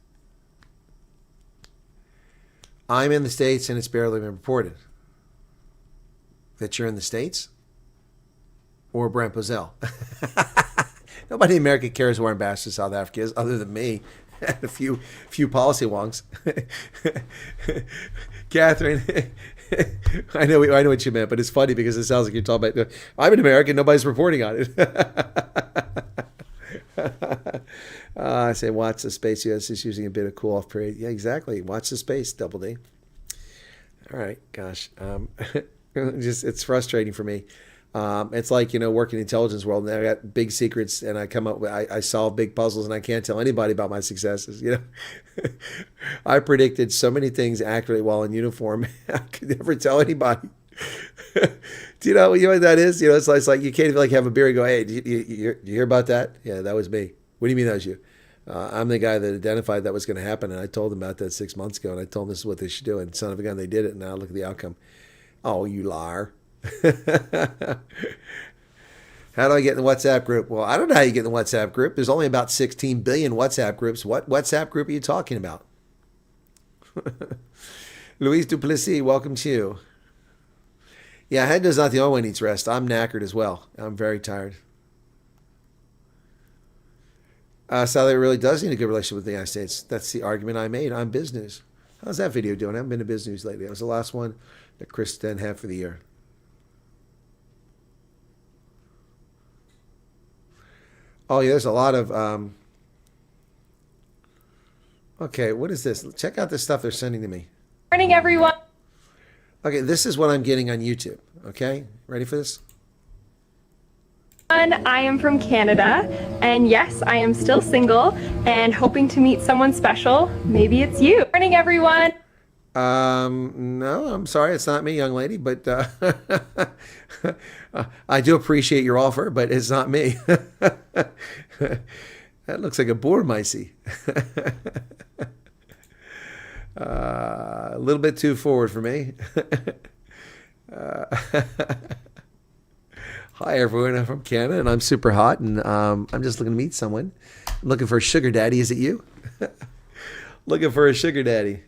I'm in the States, and it's barely been reported. That you're in the States? Or Brent Bozell? Nobody in America cares where Ambassador to South Africa is, other than me and a few policy wonks. Catherine, I know what you meant, but it's funny because it sounds like you're talking about, I'm in America, nobody's reporting on it. I say, watch the space. U.S. is using a bit of cool-off period. Yeah, exactly. Watch the space, Double D. All right, gosh. It's frustrating for me. It's like, working in the intelligence world, and I got big secrets, and I come up with, I solve big puzzles, and I can't tell anybody about my successes. I predicted so many things accurately while in uniform. I could never tell anybody. Do you know what that is? It's like you can't even have a beer and go, hey, did you hear about that? Yeah, that was me. What do you mean that was you? I'm the guy that identified that was going to happen, and I told them about that 6 months ago, and I told them this is what they should do, and son of a gun, they did it, and now look at the outcome. Oh, you liar. How do I get in the WhatsApp group? Well, I don't know how you get in the WhatsApp group. There's only about 16 billion WhatsApp groups. What WhatsApp group are you talking about? Louise Duplessis, welcome to you. Yeah, head is not the only one who needs rest. I'm knackered as well. I'm very tired. South Africa really does need a good relationship with the United States. That's the argument I made on Biz News. How's that video doing? I haven't been to Biz News lately. That was the last one that Chris then had for the year. Oh, yeah, there's a lot of... Okay, what is this? Check out this stuff they're sending to me. Morning, everyone. Okay, this is what I'm getting on YouTube. Okay, ready for this? I am from Canada, and yes, I am still single and hoping to meet someone special. Maybe it's you. Morning, everyone. No, I'm sorry, it's not me, young lady, but I do appreciate your offer, but it's not me. That looks like a bourmicey. A little bit too forward for me. Hi, everyone. I'm from Canada, and I'm super hot, and I'm just looking to meet someone. I'm looking for a sugar daddy. Is it you? Looking for a sugar daddy.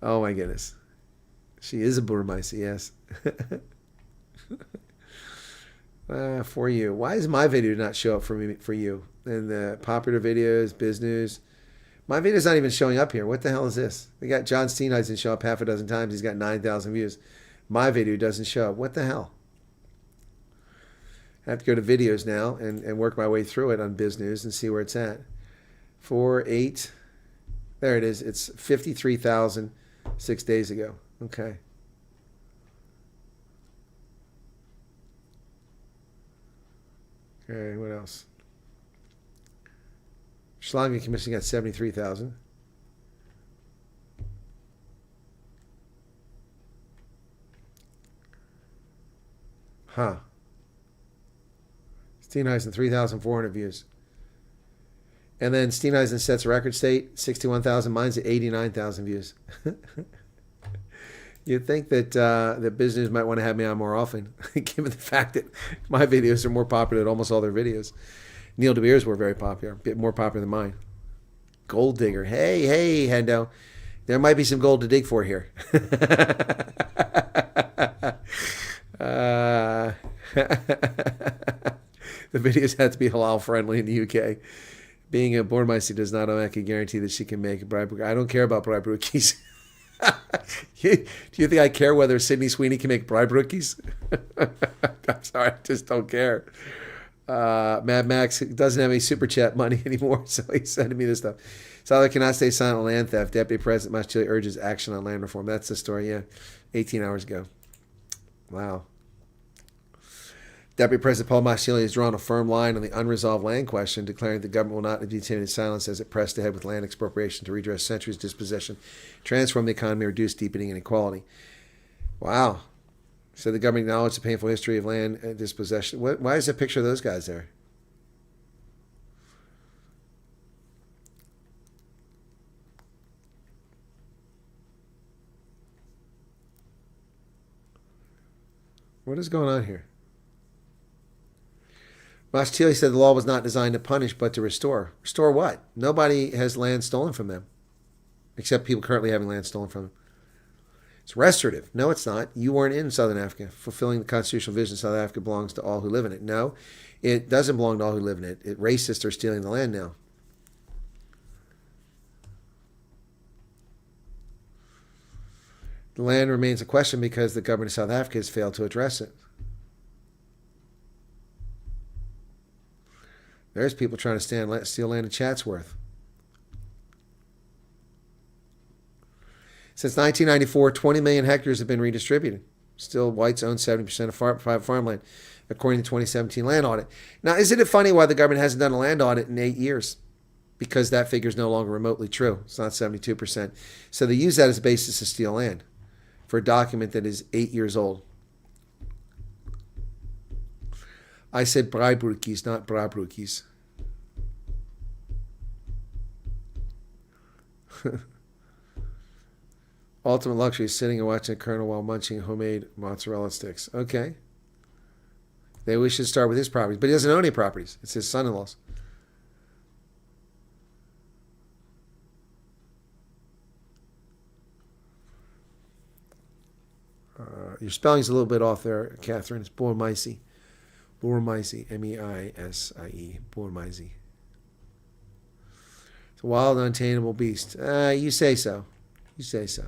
Oh, my goodness. She is a bourmicey, yes. For you. Why does my video not show up for you? In the popular videos, Biz News. My video's not even showing up here. What the hell is this? We got John Steenhuisen show up half a dozen times. He's got 9,000 views. My video doesn't show up. What the hell? I have to go to videos now and work my way through it on Biz News and see where it's at. 4, 8. There it is. It's 53,000 6 days ago. Okay. Okay, what else? Sri Lanka Commission got 73,000. Huh. Steenhuisen, 3,400 views. And then Steenhuisen sets a record state, 61,000. Mine's at 89,000 views. You'd think that that Biz News might want to have me on more often, given the fact that my videos are more popular than almost all their videos. Neil DeBeers were very popular, a bit more popular than mine. Gold digger. Hey, Hendo. There might be some gold to dig for here. The videos have to be halal friendly in the UK. Being a bourmicey does not automatically guarantee that she can make a bribe. I don't care about bribe rookies. Do you think I care whether Sydney Sweeney can make bribe rookies? I'm sorry, I just don't care. Mad Max doesn't have any super chat money anymore, so he's sending me this stuff. Saudi cannot stay silent on land theft. Deputy President Maschili urges action on land reform. That's the story, yeah. 18 hours ago. Wow. Deputy President Paul Maschili has drawn a firm line on the unresolved land question, declaring the government will not detain in silence as it pressed ahead with land expropriation to redress centuries' dispossession, transform the economy, reduce deepening inequality. Wow. So the government acknowledged the painful history of land dispossession. Why is there a picture of those guys there? What is going on here? Maschili said the law was not designed to punish, but to restore. Restore what? Nobody has land stolen from them, except people currently having land stolen from them. It's restorative. No, it's not. You weren't in Southern Africa. Fulfilling the constitutional vision of South Africa belongs to all who live in it. No, it doesn't belong to all who live in it. Racists are stealing the land now. The land remains a question because the government of South Africa has failed to address it. There's people trying to steal land in Chatsworth. Since 1994, 20 million hectares have been redistributed. Still, whites own 70% of private farmland, according to the 2017 land audit. Now, isn't it funny why the government hasn't done a land audit in 8 years? Because that figure is no longer remotely true. It's not 72%. So they use that as a basis to steal land for a document that is 8 years old. I said Breibrukis, not Brabrukis. Ultimate luxury is sitting and watching a kernel while munching homemade mozzarella sticks. Okay. Maybe we should start with his properties. But he doesn't own any properties. It's his son-in-law's. Your spelling's a little bit off there, Catherine. It's Bourmaisi. Bourmaisi. M-E-I-S-I-E. Bourmaisi. It's a wild, untamable beast. You say so. You say so.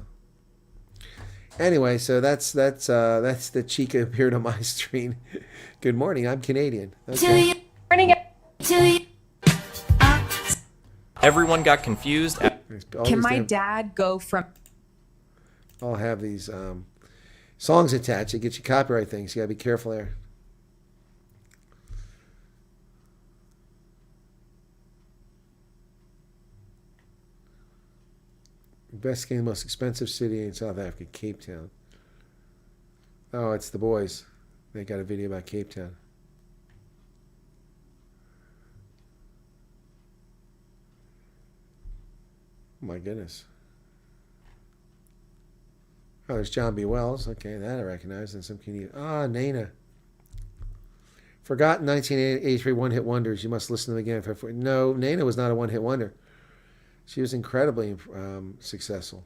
Anyway, so that's the Chica appeared on my screen. Good morning. I'm Canadian. Okay. Everyone got confused. Can my dad go from... I'll have these songs attached. It gets you copyright things. You got to be careful there. Best game, most expensive city in South Africa, Cape Town. Oh, it's the boys. They got a video about Cape Town. Oh my goodness. Oh, there's John B. Wells. Okay, that I recognize. And some Canadian. Ah, Nana. Forgotten 1983 one-hit wonders. You must listen to them again. No, Nana was not a one-hit wonder. She was incredibly successful.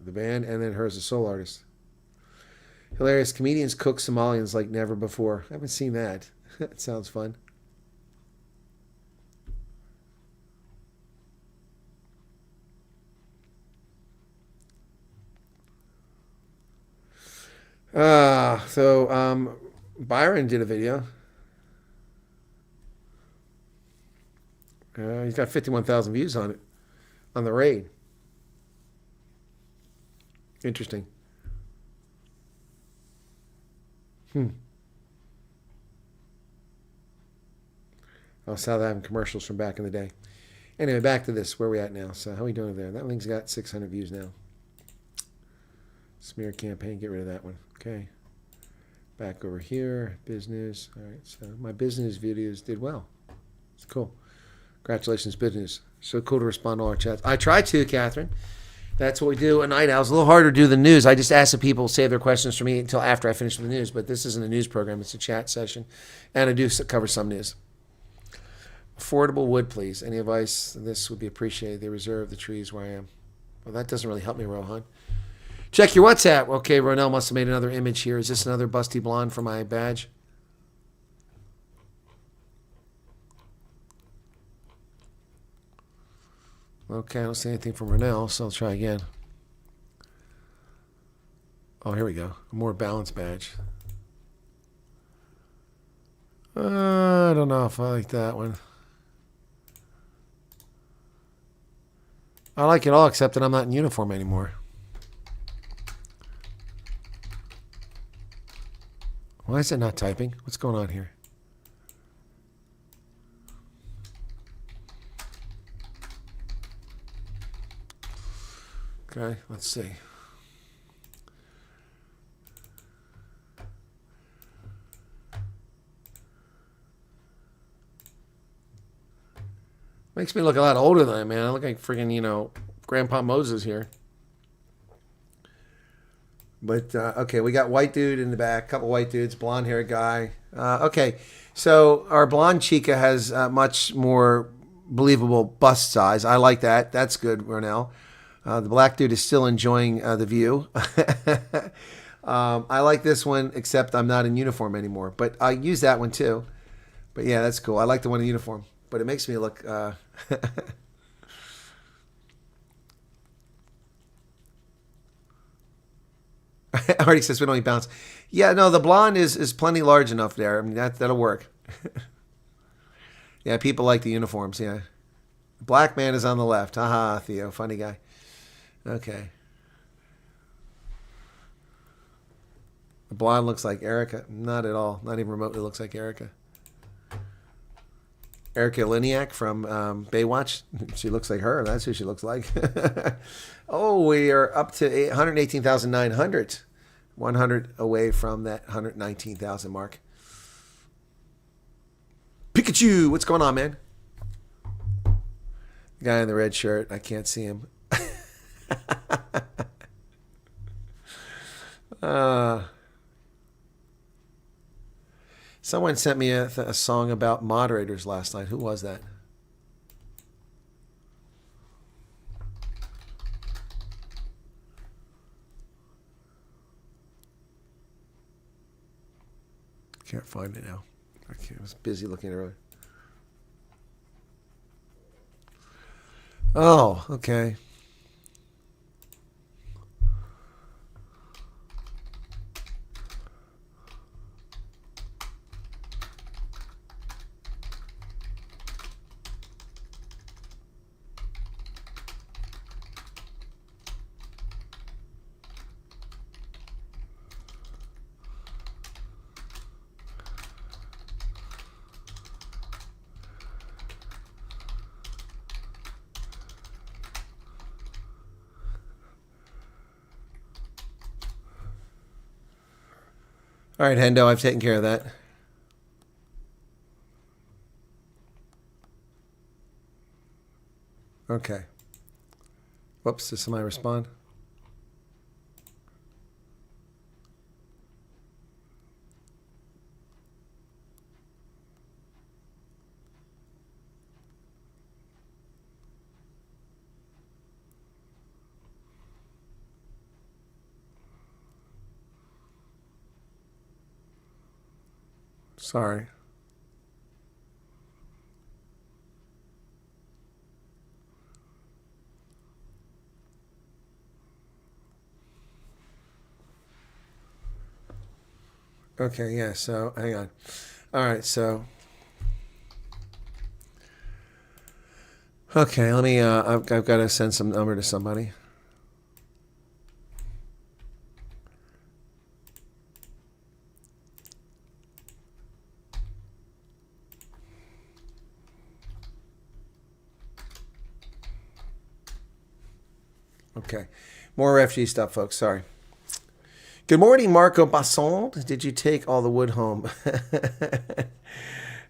The band and then her as a solo artist. Hilarious. Comedians cook Somalians like never before. I haven't seen that. That sounds fun. So Byron did a video. He's got 51,000 views on it. On the raid. Interesting. Oh, South African commercials from back in the day. Anyway, back to this. Where are we at now? So how are we doing there? That thing's got 600 views now. Smear campaign. Get rid of that one. Okay. Back over here. Business. All right. So my business videos did well. It's cool. Congratulations, business. So cool to respond to all our chats. I try to, Catherine. That's what we do at Night Owls. It's a little harder to do the news. I just ask the people to save their questions for me until after I finish with the news. But this isn't a news program. It's a chat session. And I do cover some news. Affordable wood, please. Any advice? This would be appreciated. They reserve the trees where I am. Well, that doesn't really help me, Rohan. Check your WhatsApp. Okay, Ronell must have made another image here. Is this another busty blonde for my badge? Okay, I don't see anything from Ronell, so I'll try again. Oh, here we go. A more balanced badge. I don't know if I like that one. I like it all except that I'm not in uniform anymore. Why is it not typing? What's going on here? Okay, let's see. Makes me look a lot older than I am, man. I look like friggin', Grandpa Moses here. But, okay, we got white dude in the back, couple white dudes, blonde-haired guy. Okay, so our blonde chica has much more believable bust size. I like that. That's good, Ronell. The black dude is still enjoying the view. I like this one, except I'm not in uniform anymore. But I use that one too. But yeah, that's cool. I like the one in uniform. But it makes me look... Artie says we don't eat balance. Yeah, no, the blonde is plenty large enough there. I mean, that'll work. Yeah, people like the uniforms, yeah. The black man is on the left. Haha, Theo, funny guy. Okay. The blonde looks like Erica. Not at all. Not even remotely looks like Erica. Erica Liniak from Baywatch. She looks like her. That's who she looks like. Oh, we are up to 118,900. 100 away from that 119,000 mark. Pikachu, what's going on, man? The guy in the red shirt. I can't see him. Someone sent me a song about moderators last night. Who was that? Can't find it now. I was busy looking earlier. Oh, okay. All right, Hendo, I've taken care of that. Okay. Whoops, did somebody respond? Sorry. Okay, yeah, so hang on. All right, so okay, let me I've got to send some number to somebody. Okay. More refugee stuff, folks. Sorry. Good morning, Marco Bassond. Did you take all the wood home?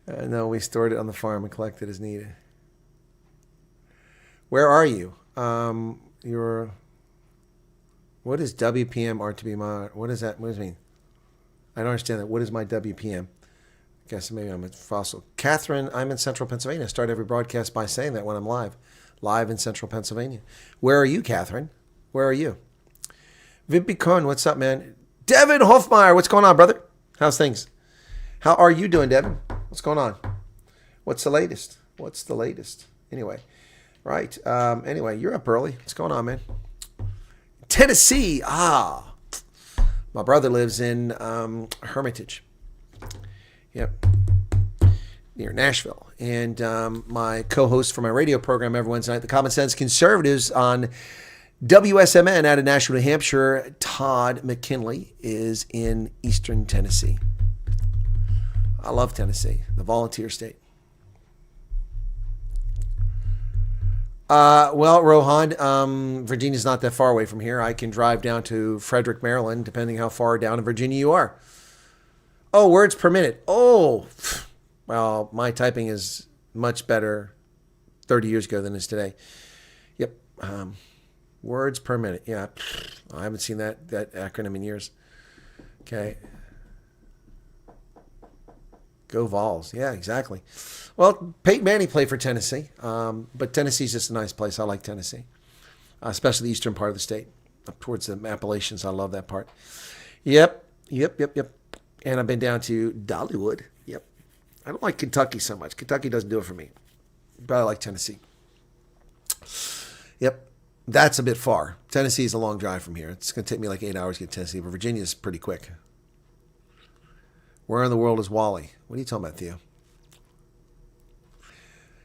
No, we stored it on the farm and collected as needed. Where are you? You're... What is WPM RTB mod? What is that? What does it mean? I don't understand that. What is my WPM? I guess maybe I'm a fossil. Catherine, I'm in Central Pennsylvania. I start every broadcast by saying that when I'm live. Live in Central Pennsylvania. Where are you, Catherine? Where are you? Vimpy Cohn, what's up, man? Devin Hofmeyer, what's going on, brother? How's things? How are you doing, Devin? What's going on? What's the latest? What's the latest? Anyway, right. Anyway, you're up early. What's going on, man? Tennessee. Ah, my brother lives in Hermitage. Yep. Near Nashville. And my co-host for my radio program every Wednesday night, The Common Sense Conservatives on WSMN out of Nashville, New Hampshire, Todd McKinley is in Eastern Tennessee. I love Tennessee, the volunteer state. Well, Rohan, Virginia's not that far away from here. I can drive down to Frederick, Maryland, depending how far down in Virginia you are. Oh, words per minute. Oh, well, my typing is much better 30 years ago than it is today. Yep. Words per minute. Yeah. I haven't seen that acronym in years. Okay. Go Vols. Yeah, exactly. Well, Peyton Manning played for Tennessee, but Tennessee's just a nice place. I like Tennessee, especially the eastern part of the state, up towards the Appalachians. I love that part. Yep. And I've been down to Dollywood. Yep. I don't like Kentucky so much. Kentucky doesn't do it for me, but I like Tennessee. Yep. That's a bit far. Tennessee is a long drive from here. It's going to take me like 8 hours to get to Tennessee, but Virginia's pretty quick. Where in the world is Wally? What are you talking about, Theo?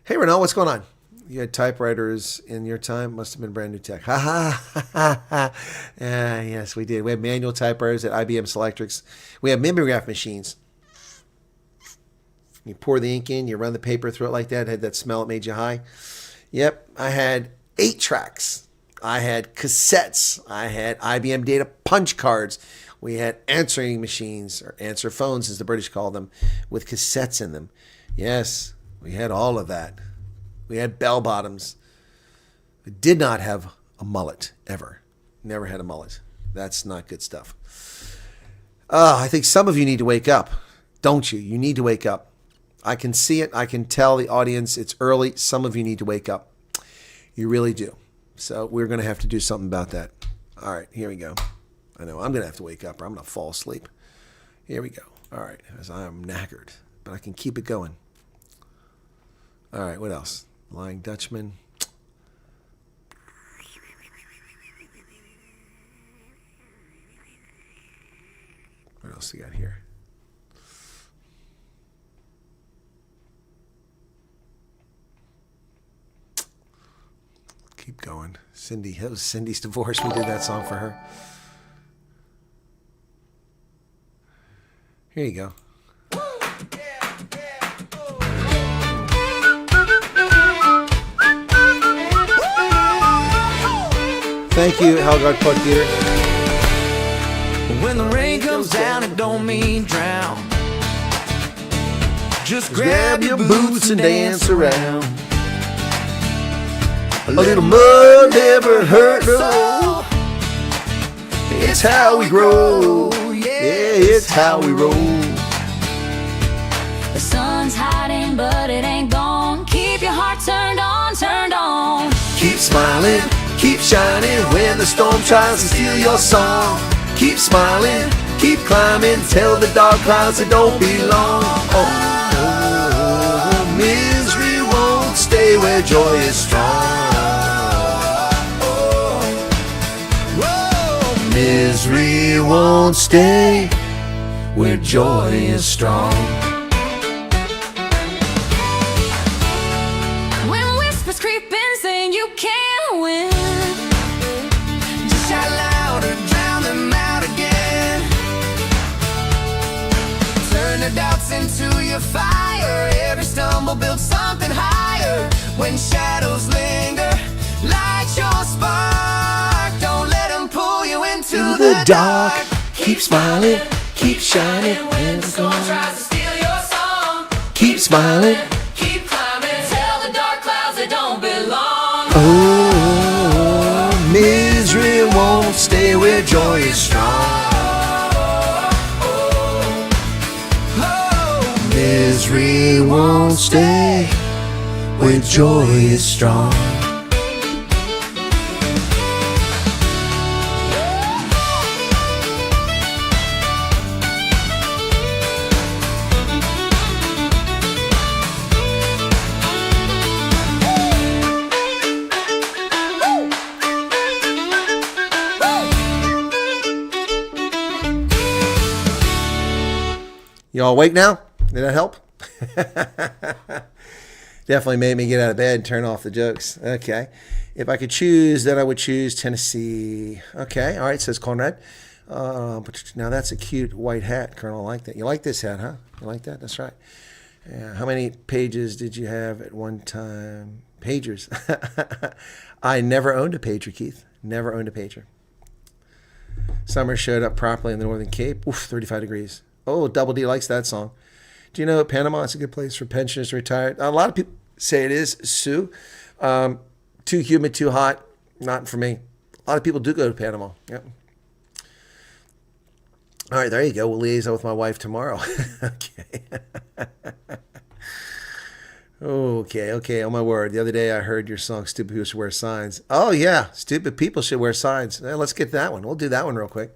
Hey, Renell, what's going on? You had typewriters in your time? Must have been brand new tech. Ha ha ha ha. Yes, we did. We had manual typewriters at IBM Selectrics. We had mimeograph machines. You pour the ink in, you run the paper through it like that. It had that smell that made you high. Yep, I had 8 tracks. I had cassettes. I had IBM data punch cards. We had answering machines, or answer phones as the British call them, with cassettes in them. Yes, we had all of that. We had bell bottoms. We did not have a mullet, ever. Never had a mullet. That's not good stuff. I think some of you need to wake up, don't you? You need to wake up. I can see it. I can tell the audience it's early. Some of you need to wake up. You really do. So we're going to have to do something about that. All right, here we go. I know I'm going to have to wake up or I'm going to fall asleep. Here we go. All right, as I am knackered, but I can keep it going. All right, what else? Lying Dutchman. What else we got here? Keep going. Cindy. That was Cindy's divorce. We did that song for her. Here you go. Thank you, Helgard Puck Theater. When the rain comes down, it don't mean drown. Just grab your boots and dance around. A little mud never hurt no. It's how we grow. Yeah, it's how we roll. The sun's hiding, but it ain't gone. Keep your heart turned on, turned on. Keep smiling, keep shining when the storm tries to steal your song. Keep smiling, keep climbing, tell the dark clouds it don't belong. Oh, misery won't stay where joy is strong. Misery won't stay where joy is strong. When whispers creep in saying you can't win, Just shout louder, drown them out again. Turn the doubts into your fire. Every stumble builds something higher. When shadows linger, light your spark. Don't let them pull you into the dark. Keep smiling, keep shining when the storm tries to steal your song. Keep smiling, keep climbing, tell the dark clouds it don't belong. oh, misery won't stay where joy is strong. Oh, misery won't stay where joy is strong. You all awake now? Did that help? Definitely made me get out of bed and turn off the jokes. Okay. If I could choose, then I would choose Tennessee. Okay. All right, says Conrad. But now that's a cute white hat, Colonel. I like that. You like this hat, huh? You like that? That's right. Yeah. How many pages did you have at one time? Pagers. I never owned a pager, Keith. Never owned a pager. Summer showed up properly in the Northern Cape. Oof, 35 degrees. Oh, Double D likes that song. Do you know Panama is a good place for pensioners to retire? A lot of people say it is, Sue. Too humid, too hot. Not for me. A lot of people do go to Panama. Yep. All right, there you go. We'll liaison with my wife tomorrow. Okay. Okay. Oh, my word. The other day I heard your song, Stupid People Should Wear Signs. Oh, yeah. Stupid People Should Wear Signs. Let's get that one. We'll do that one real quick.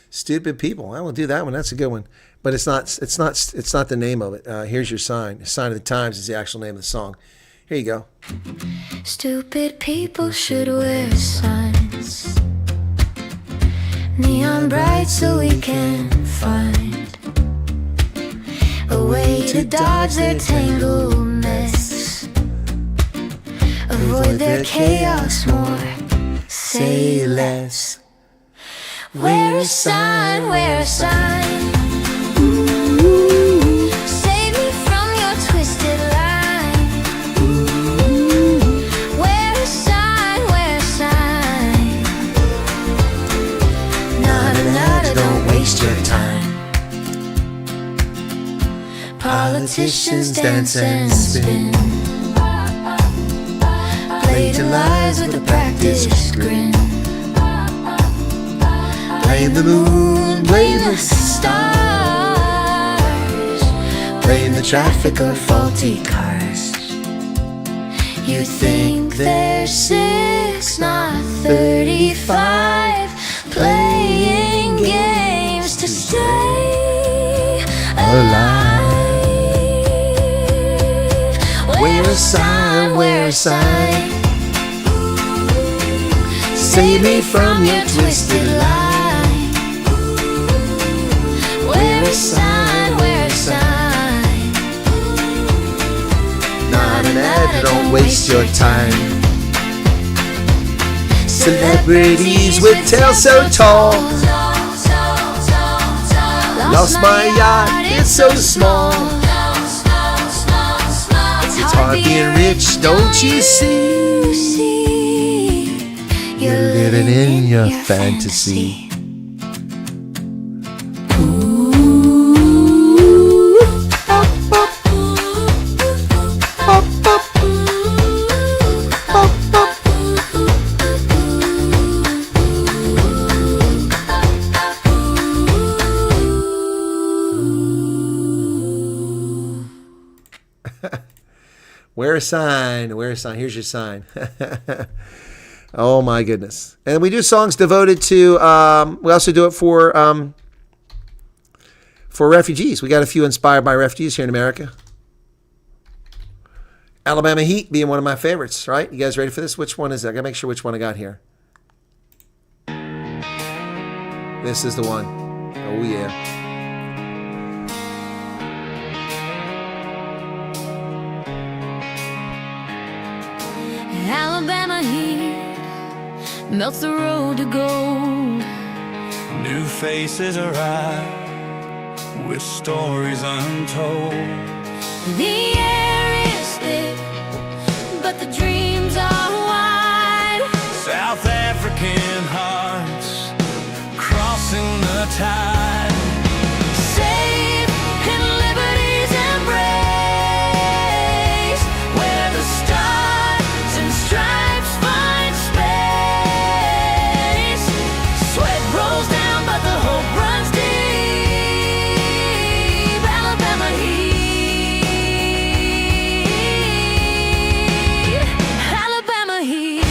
Stupid People. I will do that one. That's a good one. But it's not the name of it. Here's your sign. Sign of the Times is the actual name of the song. Here you go. Stupid people should wear signs, neon bright, so we can find a way to dodge their tangled mess of avoid their chaos more. Say less. Wear a sign, wear a sign. Save me from your twisted line. Wear a sign, wear a sign. Nada, nada, don't waste your time. Politicians dance and spin. Play to lies with a practiced grin. Blame the moon, blame the stars. Blame the traffic or faulty cars. You think they're 6, not 35. Playing games to stay alive. Wear a sign, wear a sign. Save me from your twisted line. Wear a sign, wear a sign. Nada, nada, don't waste your time. Celebrities with tails so tall. Lost my yacht, it's so small. It's hard being rich, don't you see? You're living in your fantasy. Wear a sign, wear a sign. Here's your sign. Oh my goodness. And we do songs devoted to, we also do it for refugees. We got a few inspired by refugees here in America. Alabama Heat being one of my favorites, right? You guys ready for this? Which one is it? I gotta make sure which one I got here. This is the one. Oh yeah. Alabama heat melts the road to gold. New faces arrive with stories untold. The air is thick, but the dreams are wide. South African hearts crossing the tide. Safe in liberty's embrace, where the stars and stripes find space. Sweat rolls down, but the hope runs deep. Alabama heat. Alabama heat.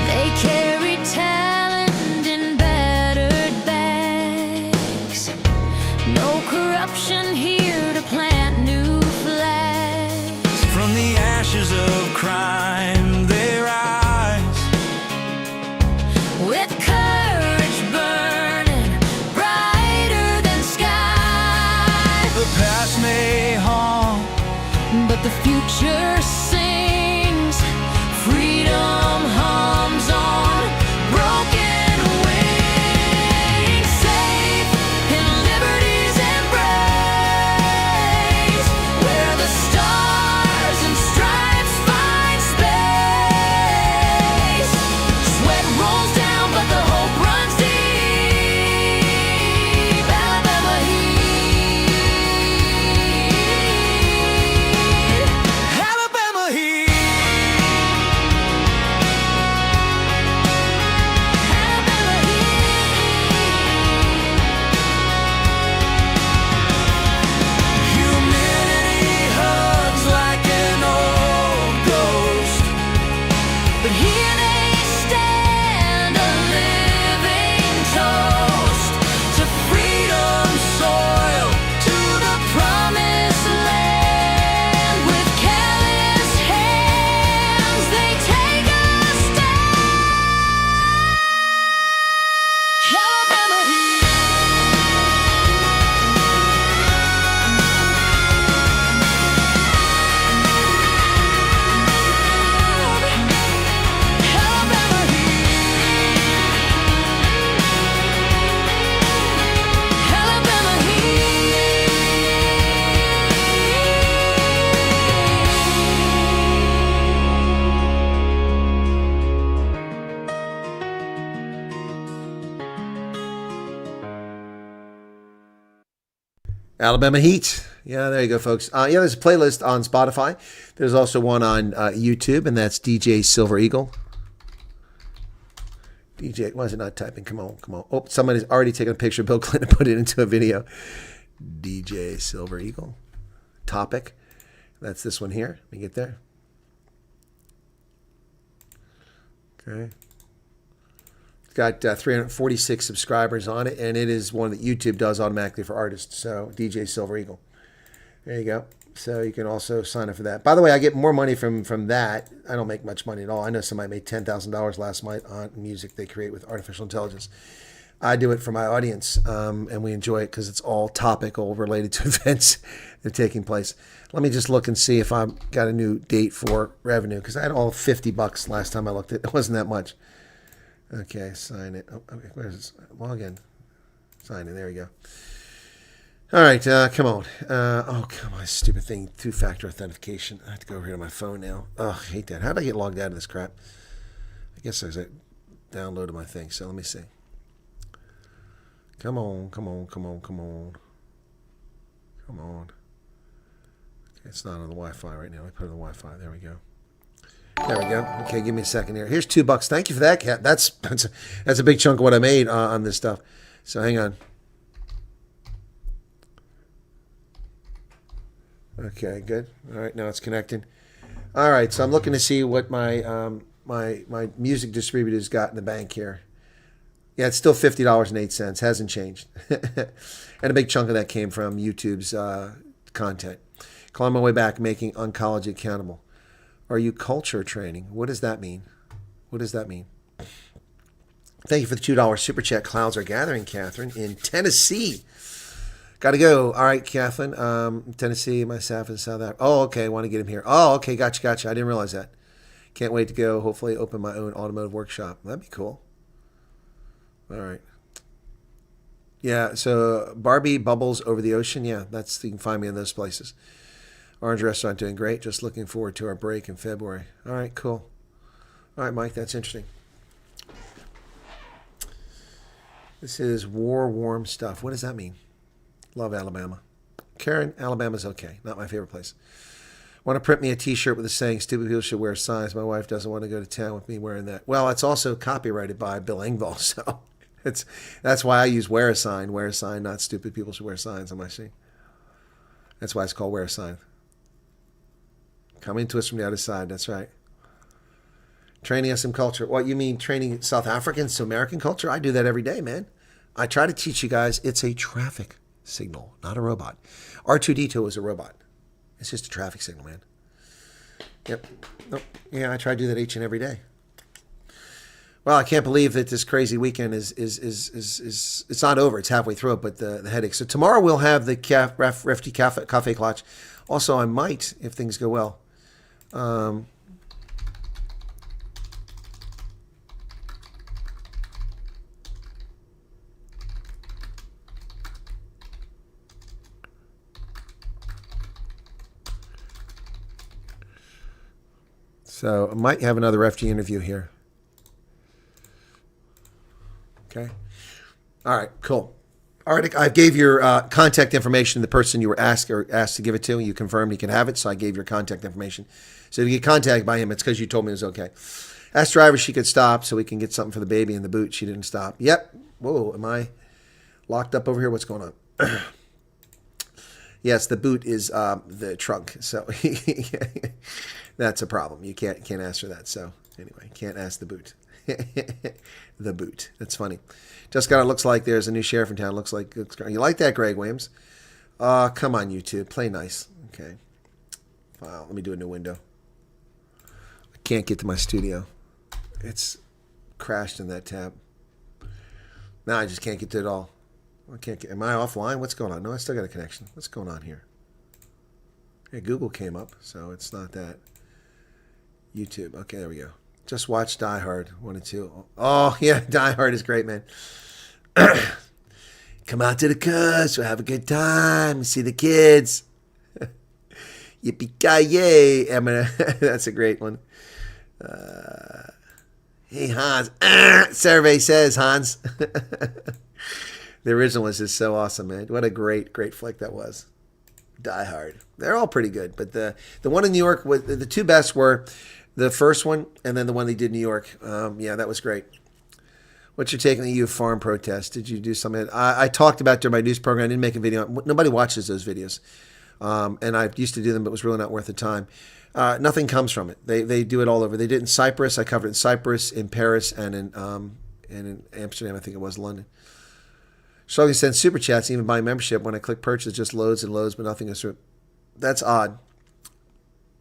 They carry talent in battered bags. No corruption here to plant new flags. From the ashes of crime they rise. With courage burning brighter than sky. The past may haunt, But the future sings. Freedom hums on broken wings. Safe in liberty's embrace, where the stars and stripes find space. Sweat rolls down, but the hope runs deep. Alabama heat. Alabama heat. Alabama Heat. Yeah, there you go, folks. Yeah, there's a playlist on Spotify. There's also one on YouTube, and that's DJ Silver Eagle. DJ, why is it not typing? Come on, come on. Oh, somebody's already taken a picture of Bill Clinton and put it into a video. DJ Silver Eagle. Topic. That's this one here. Let me get there. Okay. It's got 346 subscribers on it, and it is one that YouTube does automatically for artists. So, DJ Silver Eagle. There you go. So you can also sign up for that. By the way, I get more money from that. I don't make much money at all. I know somebody made $10,000 last night on music they create with artificial intelligence. I do it for my audience, and we enjoy it because it's all topical related to events that are taking place. Let me just look and see if I've got a new date for revenue, because I had all $50 last time I looked. It wasn't that much. Okay, sign it. Oh, okay, where's this? Log in. Sign in. There we go. All right, come on. Oh, come on, stupid thing. Two-factor authentication. I have to go over here to my phone now. Oh, I hate that. How did I get logged out of this crap? I guess I downloaded my thing, so let me see. Come on, come on, come on, come on. Come on. Okay, it's not on the Wi-Fi right now. I put it on the Wi-Fi. There we go. There we go. Okay, give me a second here. Here's $2. Thank you for that, Cat. That's a big chunk of what I made on this stuff. So hang on. Okay, good. All right, now it's connecting. All right, so I'm looking to see what my my music distributors got in the bank here. Yeah, it's still $50.08. Hasn't changed. And a big chunk of that came from YouTube's content. Calling my way back, making oncology accountable. Are you culture training? What does that mean? What does that mean? Thank you for the $2 super chat. Clouds are gathering, Catherine, in Tennessee. Got to go. All right, Catherine. Tennessee, myself, and South Africa. Oh, okay. Want to get him here. Oh, okay. Gotcha. I didn't realize that. Can't wait to go. Hopefully open my own automotive workshop. That'd be cool. All right. Yeah, so Barbie Bubbles Over the Ocean. Yeah, you can find me in those places. Orange Restaurant doing great. Just looking forward to our break in February. All right, cool. All right, Mike, that's interesting. This is warm stuff. What does that mean? Love Alabama. Karen, Alabama's okay. Not my favorite place. Want to print me a t-shirt with the saying, stupid people should wear signs. My wife doesn't want to go to town with me wearing that. Well, it's also copyrighted by Bill Engvall, so that's why I use wear a sign, not stupid people should wear signs on my sheet. That's why it's called wear a sign. Coming to us from the other side, that's right. Training us in culture. What, you mean training South Africans to American culture? I do that every day, man. I try to teach you guys it's a traffic signal, not a robot. R2D2 is a robot. It's just a traffic signal, man. Yep. Nope. Yeah, I try to do that each and every day. Well, I can't believe that this crazy weekend is it's not over. It's halfway through it, but the headache. So tomorrow we'll have the Refty Cafe Clutch. Also, I might, if things go well. So I might have another FG interview here. Okay. All right, cool. All right, I gave your contact information to the person you were asked to give it to. You confirmed he can have it, so I gave your contact information. So if you get contacted by him, it's because you told me it was okay. Asked driver she could stop so we can get something for the baby in the boot. She didn't stop. Yep. Whoa, am I locked up over here? What's going on? Yes, the boot is the trunk. So that's a problem. You can't ask her that. So anyway, can't ask the boot. The boot. That's funny. Just got it. Looks like there's a new sheriff in town. Looks you like that, Greg Williams? Come on, YouTube. Play nice. Okay. Wow. Let me do a new window. I can't get to my studio. It's crashed in that tab. Now I just can't get to it all. I can't get. Am I offline? What's going on? No, I still got a connection. What's going on here? Hey, Google came up, so it's not that. YouTube. Okay, there we go. Just watch Die Hard 1 and 2. Oh, yeah, Die Hard is great, man. Come out to the coast. We'll have a good time. See the kids. Yippee-ki-yay. That's a great one. Hey, Hans. Survey says, Hans. The original was just so awesome, man. What a great flick that was. Die Hard. They're all pretty good, but the one in New York was the two best were the first one and then the one they did in New York. Yeah, that was great. What's your take on the EU farm protest? Did you do something? I talked about during my news program. I didn't make a video. Nobody watches those videos, and I used to do them, but it was really not worth the time. Nothing comes from it. They do it all over. They did it in Cyprus. I covered it in Cyprus, in Paris, and in Amsterdam. I think it was London. Struggling to send super chats, even buy membership. When I click purchase, it just loads and loads, but nothing is through. That's odd.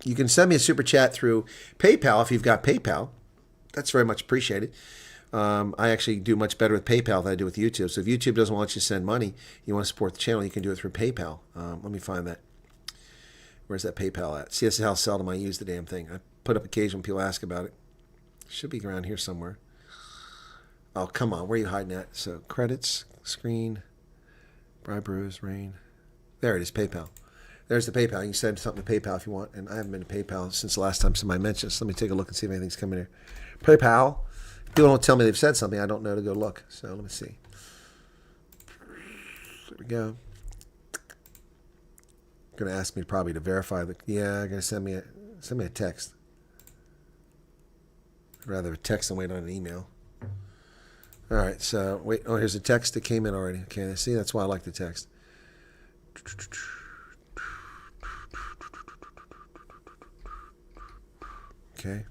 You can send me a super chat through PayPal if you've got PayPal. That's very much appreciated. I actually do much better with PayPal than I do with YouTube. So if YouTube doesn't want you to send money, you want to support the channel, you can do it through PayPal. Let me find that. Where's that PayPal at? See, this is how seldom I use the damn thing. I put up occasion when people ask about it. Should be around here somewhere. Oh, come on. Where are you hiding at? So credits, screen, bribe brews, rain. There it is, PayPal. There's the PayPal. You can send something to PayPal if you want. And I haven't been to PayPal since the last time somebody mentioned this. Let me take a look and see if anything's coming here. PayPal. People don't tell me they've said something. I don't know to go look. So let me see. There we go. Going to ask me probably to verify the. Yeah, going to send me a text. I'd rather a text than wait on an email. All right. So wait. Oh, here's a text that came in already. Okay. See, that's why I like the text. Okay.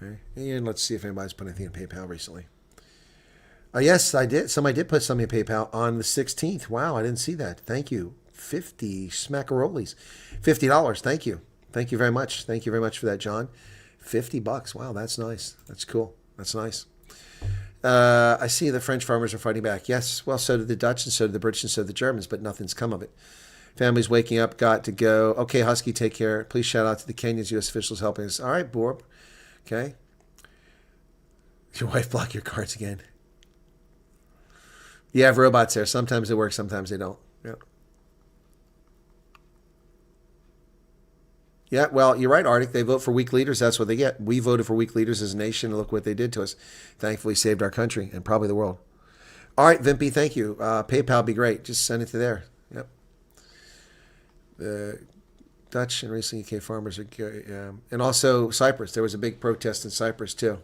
Okay. And let's see if anybody's put anything in PayPal recently. Yes, I did. Somebody did put something in PayPal on the 16th. Wow, I didn't see that. Thank you. 50 smackarolis. $50. Thank you. Thank you very much. Thank you very much for that, John. $50. Wow, that's nice. That's cool. That's nice. I see the French farmers are fighting back. Yes, well, so did the Dutch, and so did the British, and so did the Germans, but nothing's come of it. Families waking up, got to go. Okay, Husky, take care. Please shout out to the Kenyans, U.S. officials helping us. All right, Borb. Okay. Your wife block your cards again. You have robots there. Sometimes they work, sometimes they don't. Yeah. Yeah, well, you're right, Arctic. They vote for weak leaders. That's what they get. We voted for weak leaders as a nation, and look what they did to us. Thankfully saved our country and probably the world. All right, Vimpy, thank you. PayPal would be great. Just send it to there. Yep. The Dutch and recently UK farmers are, and also Cyprus. There was a big protest in Cyprus too.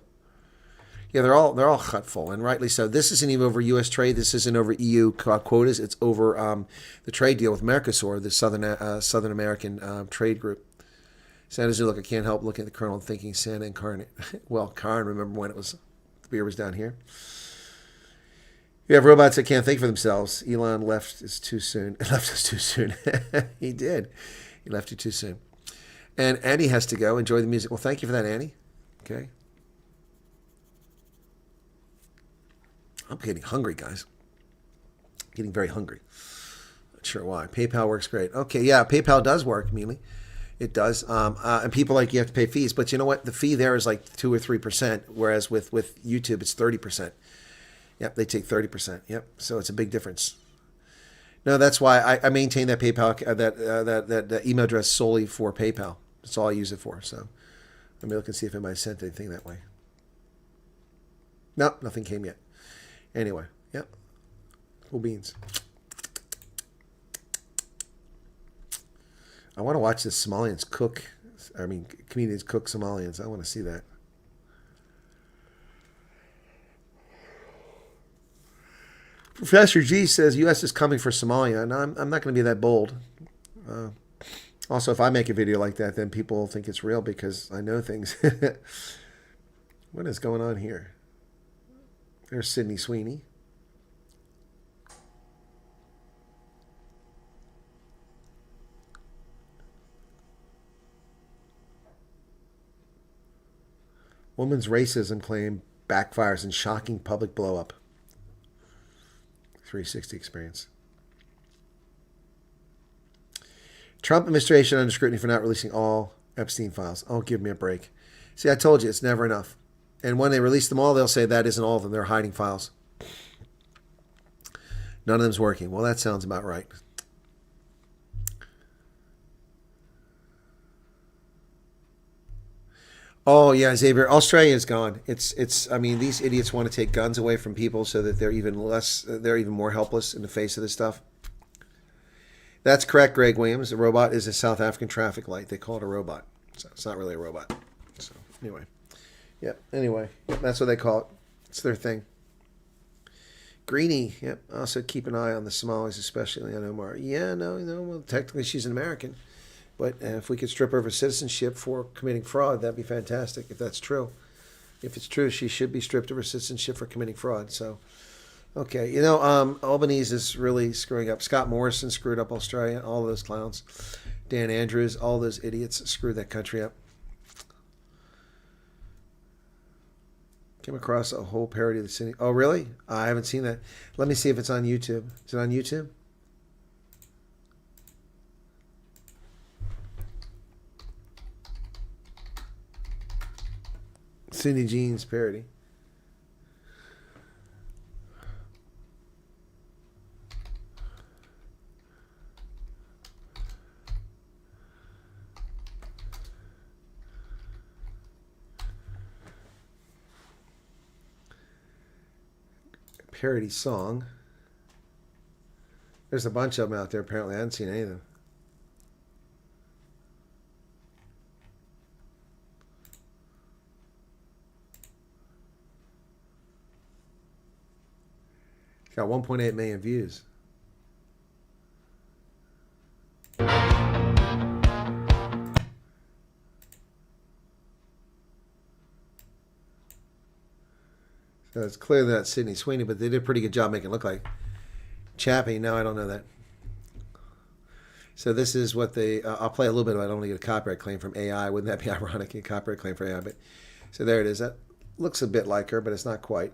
Yeah, they're all hutful, and rightly so. This isn't even over U.S. trade. This isn't over EU quotas. It's over the trade deal with Mercosur, the Southern American trade group. Santa Zuluk, I can't help looking at the Colonel and thinking Santa incarnate. Well, Karn, remember when the beer was down here? You have robots that can't think for themselves. Elon left us too soon. Left us too soon. He did. He left you too soon. And Andy has to go. Enjoy the music. Well, thank you for that, Andy. Okay. I'm getting hungry, guys. Getting very hungry. Not sure why. PayPal works great. Okay, yeah, PayPal does work, Mealy. It does. And people like you have to pay fees. But you know what? The fee there is like 2 or 3%, whereas with YouTube, it's 30%. Yep, they take 30%. Yep, so it's a big difference. No, that's why I maintain that PayPal, that email address solely for PayPal. That's all I use it for. So let me look and see if anybody sent anything that way. No, nothing came yet. Anyway, yep. Cool beans. I want to watch the Somalians cook. I mean, comedians cook Somalians. I want to see that. Professor G says U.S. is coming for Somalia, and I'm not going to be that bold. Also, if I make a video like that, then people think it's real because I know things. What is going on here? There's Sydney Sweeney. Woman's racism claim backfires in shocking public blow-up. 360 experience. Trump administration under scrutiny for not releasing all Epstein files. Oh, give me a break. See, I told you, it's never enough. And when they release them all, they'll say that isn't all of them. They're hiding files. None of them's working. Well, that sounds about right. Oh yeah, Xavier. Australia is gone. It's. I mean, these idiots want to take guns away from people so that they're even less. They're even more helpless in the face of this stuff. That's correct, Greg Williams. A robot is a South African traffic light. They call it a robot. So it's not really a robot. So anyway, yep. Anyway, that's what they call it. It's their thing. Greenie. Yep. Also keep an eye on the Somalis, especially on Omar. Yeah. No. Well, technically she's an American. But if we could strip her of her citizenship for committing fraud, that'd be fantastic, if that's true. If it's true, she should be stripped of her citizenship for committing fraud. So, okay. You know, Albanese is really screwing up. Scott Morrison screwed up Australia, all those clowns. Dan Andrews, all those idiots screwed that country up. Came across a whole parody of the city. Oh, really? I haven't seen that. Let me see if it's on YouTube. Is it on YouTube? Cindy Jean's parody. Parody song. There's a bunch of them out there apparently. I haven't seen any of them. Got 1.8 million views. So it's clear that that's Sydney Sweeney, but they did a pretty good job making it look like Chappie. No, I don't know that. So this is what they. I'll play a little bit of it. I don't want to get a copyright claim from AI. Wouldn't that be ironic? A copyright claim for AI. But so there it is. That looks a bit like her, but it's not quite.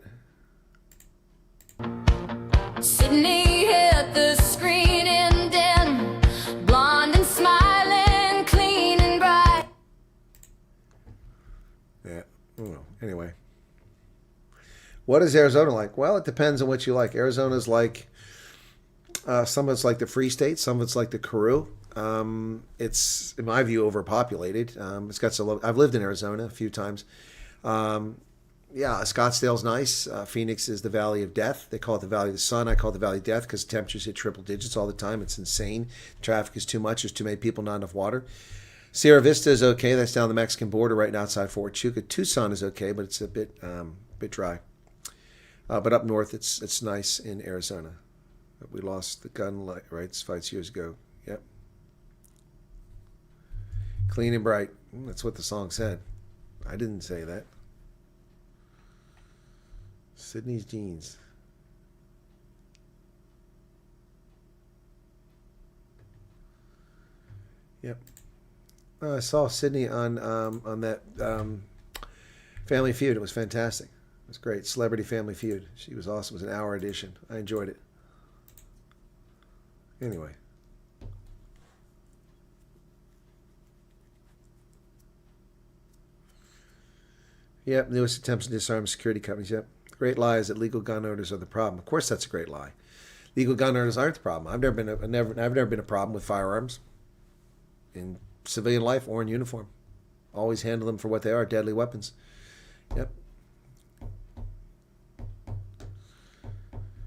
Sydney hit the screen and then blonde and smiling, clean and bright. Yeah. Well, anyway. What is Arizona like? Well, it depends on what you like. Arizona's like, some of it's like the Free State, some of it's like the Karoo. It's, in my view, overpopulated. It's got some. I've lived in Arizona a few times. Yeah, Scottsdale's nice. Phoenix is the Valley of Death. They call it the Valley of the Sun. I call it the Valley of Death because temperatures hit triple digits all the time. It's insane. Traffic is too much. There's too many people, not enough water. Sierra Vista is okay. That's down the Mexican border right outside Fort Huachuca. Tucson is okay, but it's a bit dry. But up north, it's nice in Arizona. We lost the gun rights fights years ago. Yep. Clean and bright. That's what the song said. I didn't say that. Sydney's jeans. Yep. I saw Sydney on that Family Feud. It was fantastic. It was great. Celebrity Family Feud. She was awesome. It was an hour edition. I enjoyed it. Anyway. Yep. Newest attempts to disarm security companies. Yep. Great lie is that legal gun owners are the problem. Of course, that's a great lie. Legal gun owners aren't the problem. I've never been a problem with firearms in civilian life or in uniform. Always handle them for what they are, deadly weapons. Yep.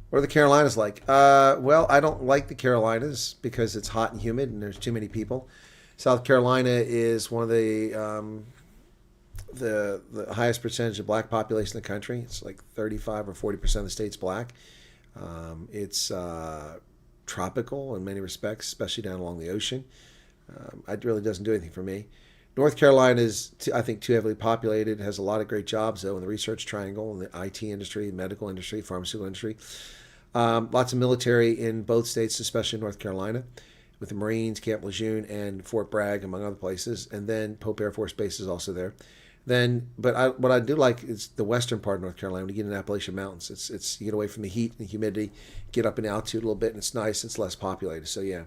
What are the Carolinas like? Well, I don't like the Carolinas because it's hot and humid and there's too many people. South Carolina is one of the highest percentage of black population in the country. It's like 35 or 40% of the state's black. It's tropical in many respects, especially down along the ocean. It really doesn't do anything for me. North Carolina is, I think, too heavily populated. It has a lot of great jobs, though, in the research triangle, in the IT industry, medical industry, pharmaceutical industry. Lots of military in both states, especially North Carolina, with the Marines, Camp Lejeune, and Fort Bragg, among other places. And then Pope Air Force Base is also there. What I do like is the western part of North Carolina. When you get in the Appalachian Mountains, it's you get away from the heat and the humidity, get up in altitude a little bit, and it's nice. It's less populated. So yeah.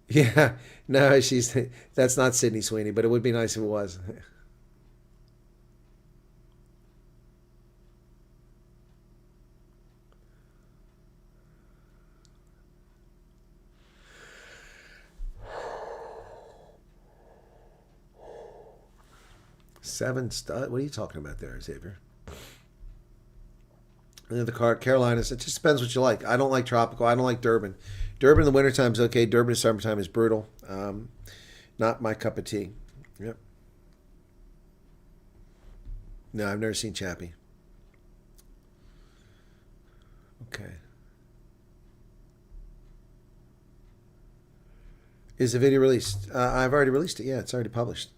Yeah, no, that's not Sydney Sweeney, but it would be nice if it was. 7 stud. What are you talking about there, Xavier? And the Carolinas, it just depends what you like. I don't like tropical. I don't like Durban. Durban in the wintertime is okay. Durban in summertime is brutal. Not my cup of tea. Yep. No, I've never seen Chappie. Okay. Is the video released? I've already released it. Yeah, it's already published.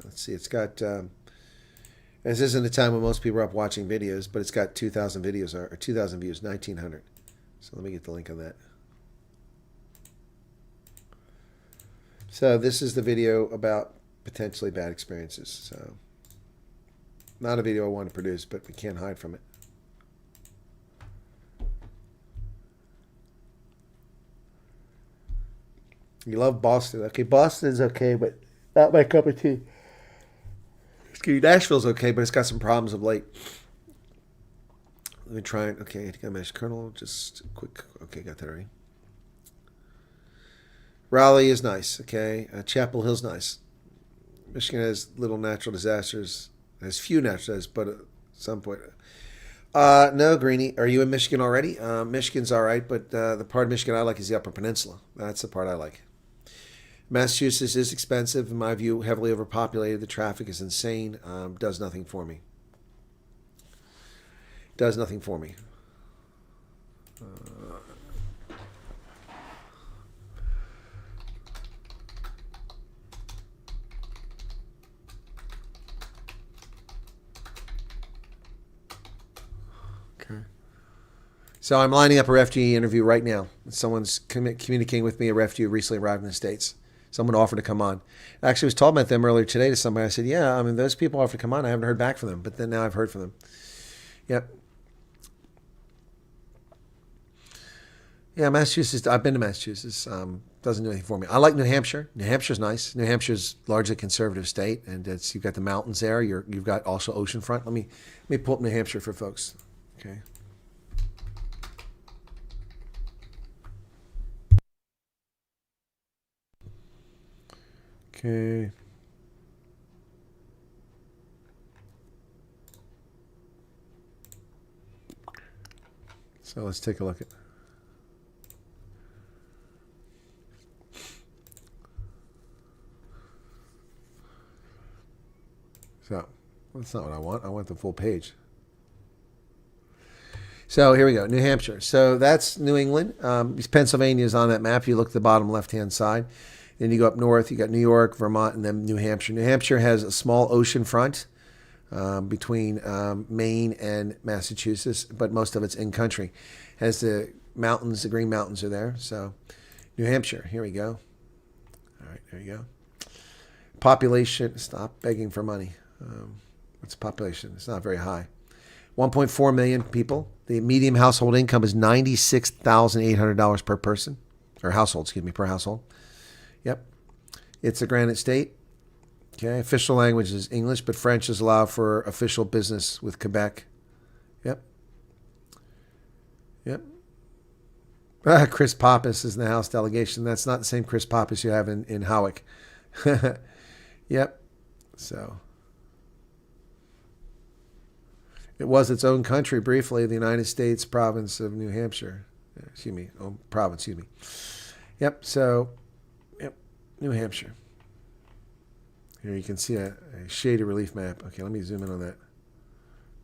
Let's see. It's got... this isn't a time when most people are up watching videos, but it's got 2,000 videos, or 2,000 views, 1,900. So let me get the link on that. So this is the video about potentially bad experiences. So not a video I want to produce, but we can't hide from it. You love Boston. Okay, Boston's okay, but not my cup of tea. Excuse me, Nashville's okay, but it's got some problems of late. Let me try it. Okay, I got my kernel. Just quick. Okay, got that already. Raleigh is nice. Okay, Chapel Hill's nice. Michigan has little natural disasters. Has few natural disasters, but at some point. No, Greenie. Are you in Michigan already? Michigan's all right, but the part of Michigan I like is the Upper Peninsula. That's the part I like. Massachusetts is expensive, in my view, heavily overpopulated. The traffic is insane. Does nothing for me. Does nothing for me. Okay. So I'm lining up a refugee interview right now. Someone's communicating with me, a refugee who recently arrived in the States. Someone offered to come on. I actually was talking about them earlier today to somebody. I said, yeah, I mean, those people offered to come on. I haven't heard back from them, but then now I've heard from them. Yep. Yeah, Massachusetts. I've been to Massachusetts. Doesn't do anything for me. I like New Hampshire. New Hampshire's nice. New Hampshire's largely a conservative state, and you've got the mountains there. You've got also oceanfront. Let me pull up New Hampshire for folks. Okay. Okay. So let's take a look at. So that's not what I want. I want the full page. So here we go, New Hampshire. So that's New England. Pennsylvania is on that map. You look at the bottom left-hand side. Then you go up north, you got New York, Vermont, and then New Hampshire. New Hampshire has a small ocean front between Maine and Massachusetts, but most of it's in country. Has the mountains, the Green Mountains are there. So New Hampshire, here we go. All right, there you go. Population, stop begging for money. What's the population? It's not very high. 1.4 million people. The median household income is $96,800 per person, or household, excuse me, per household. Yep. It's a granite state. Okay. Official language is English, but French is allowed for official business with Quebec. Yep. Yep. Chris Pappas is in the House delegation. That's not the same Chris Pappas you have in Howick. Yep. So it was its own country briefly, the United States province of New Hampshire. Excuse me. Oh, province, excuse me. Yep. So, yep. New Hampshire. Here you can see a shaded relief map. Okay, let me zoom in on that.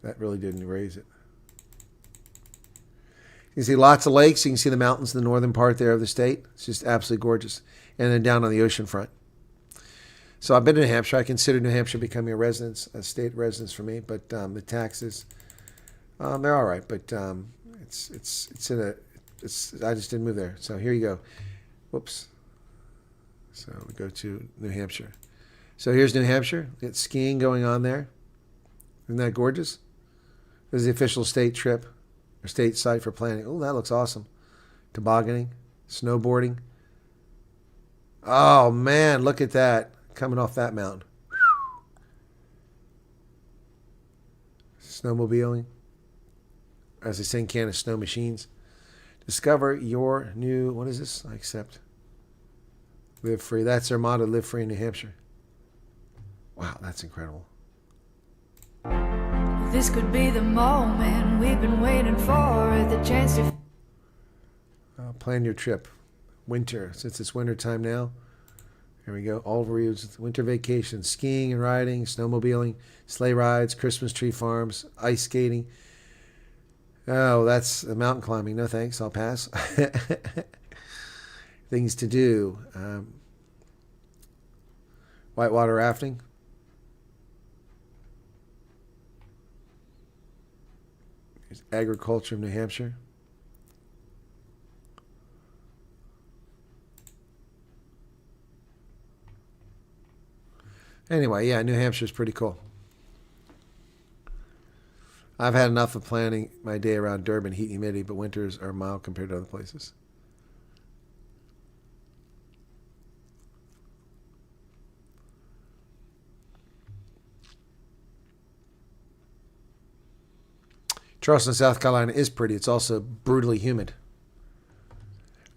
That really didn't erase it. You can see lots of lakes. You can see the mountains in the northern part there of the state. It's just absolutely gorgeous. And then down on the ocean front. So I've been to New Hampshire. I consider New Hampshire becoming a state residence for me. But the taxes, they're all right. But I just didn't move there. So here you go. Whoops. So we go to New Hampshire. So here's New Hampshire. It's skiing going on there. Isn't that gorgeous? This is the official state trip or state site for planning. Oh, that looks awesome. Tobogganing, snowboarding. Oh, man, look at that. Coming off that mountain. Snowmobiling. As they say in Canada, snow machines. Discover your new, what is this? I accept. Live free. That's their motto, live free in New Hampshire. Wow, that's incredible. This could be the moment we've been waiting for, the chance to plan your trip. Winter, since it's winter time now. Here we go. All over you. Winter vacation, skiing and riding, snowmobiling, sleigh rides, Christmas tree farms, ice skating. Oh, that's mountain climbing. No thanks. I'll pass. Things to do. Whitewater rafting. There's agriculture in New Hampshire. Anyway, yeah, New Hampshire's pretty cool. I've had enough of planning my day around Durban, heat and humidity, but winters are mild compared to other places. Charleston, South Carolina is pretty. It's also brutally humid.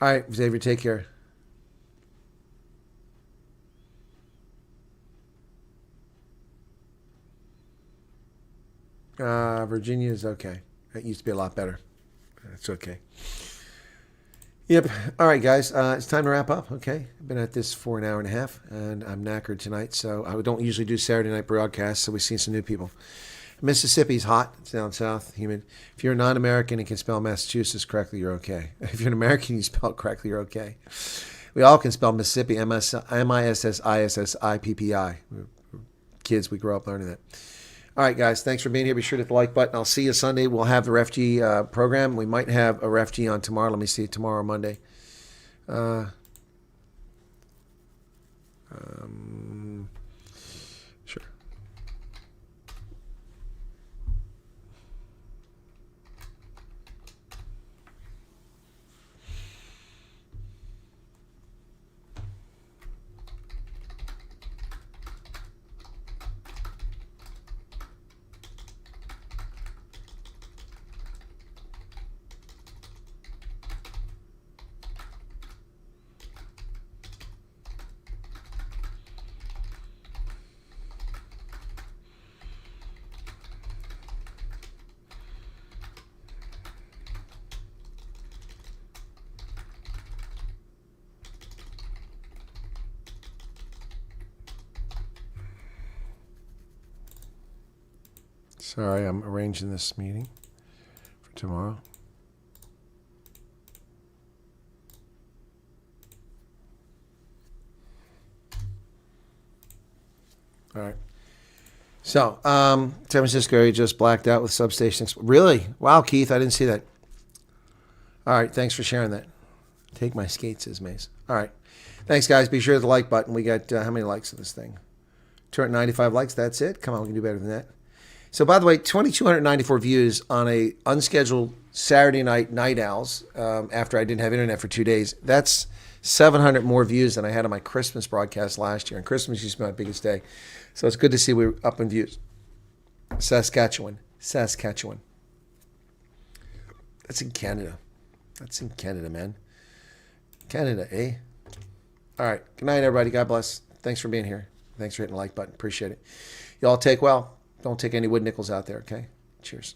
All right, Xavier, take care. Virginia is okay. It used to be a lot better. It's okay. Yep. All right, guys. It's time to wrap up. Okay. I've been at this for an hour and a half, and I'm knackered tonight. So I don't usually do Saturday night broadcasts, so we've seen some new people. Mississippi's hot. It's down south, humid. If you're a non-American and can spell Massachusetts correctly, you're okay. If you're an American, you spell it correctly, you're okay. We all can spell Mississippi, M-I-S-S-I-S-S-I-P-P-I. Kids, we grow up learning that. All right, guys, thanks for being here. Be sure to hit the like button. I'll see you Sunday. We'll have the RefG program. We might have a RefG on tomorrow. Let me see, tomorrow or Monday. Sure. Sorry, I'm arranging this meeting for tomorrow. All right. So, San Francisco area just blacked out with substation. Really? Wow, Keith, I didn't see that. All right, thanks for sharing that. Take my skates, says Mace. All right. Thanks, guys. Be sure to hit the like button. We got how many likes on this thing? 295 likes. That's it. Come on, we can do better than that. So, by the way, 2,294 views on a unscheduled Saturday night owls after I didn't have internet for 2 days. That's 700 more views than I had on my Christmas broadcast last year. And Christmas used to be my biggest day. So it's good to see we're up in views. Saskatchewan. That's in Canada. That's in Canada, man. Canada, eh? All right. Good night, everybody. God bless. Thanks for being here. Thanks for hitting the like button. Appreciate it. Y'all take well. Don't take any wood nickels out there, okay? Cheers.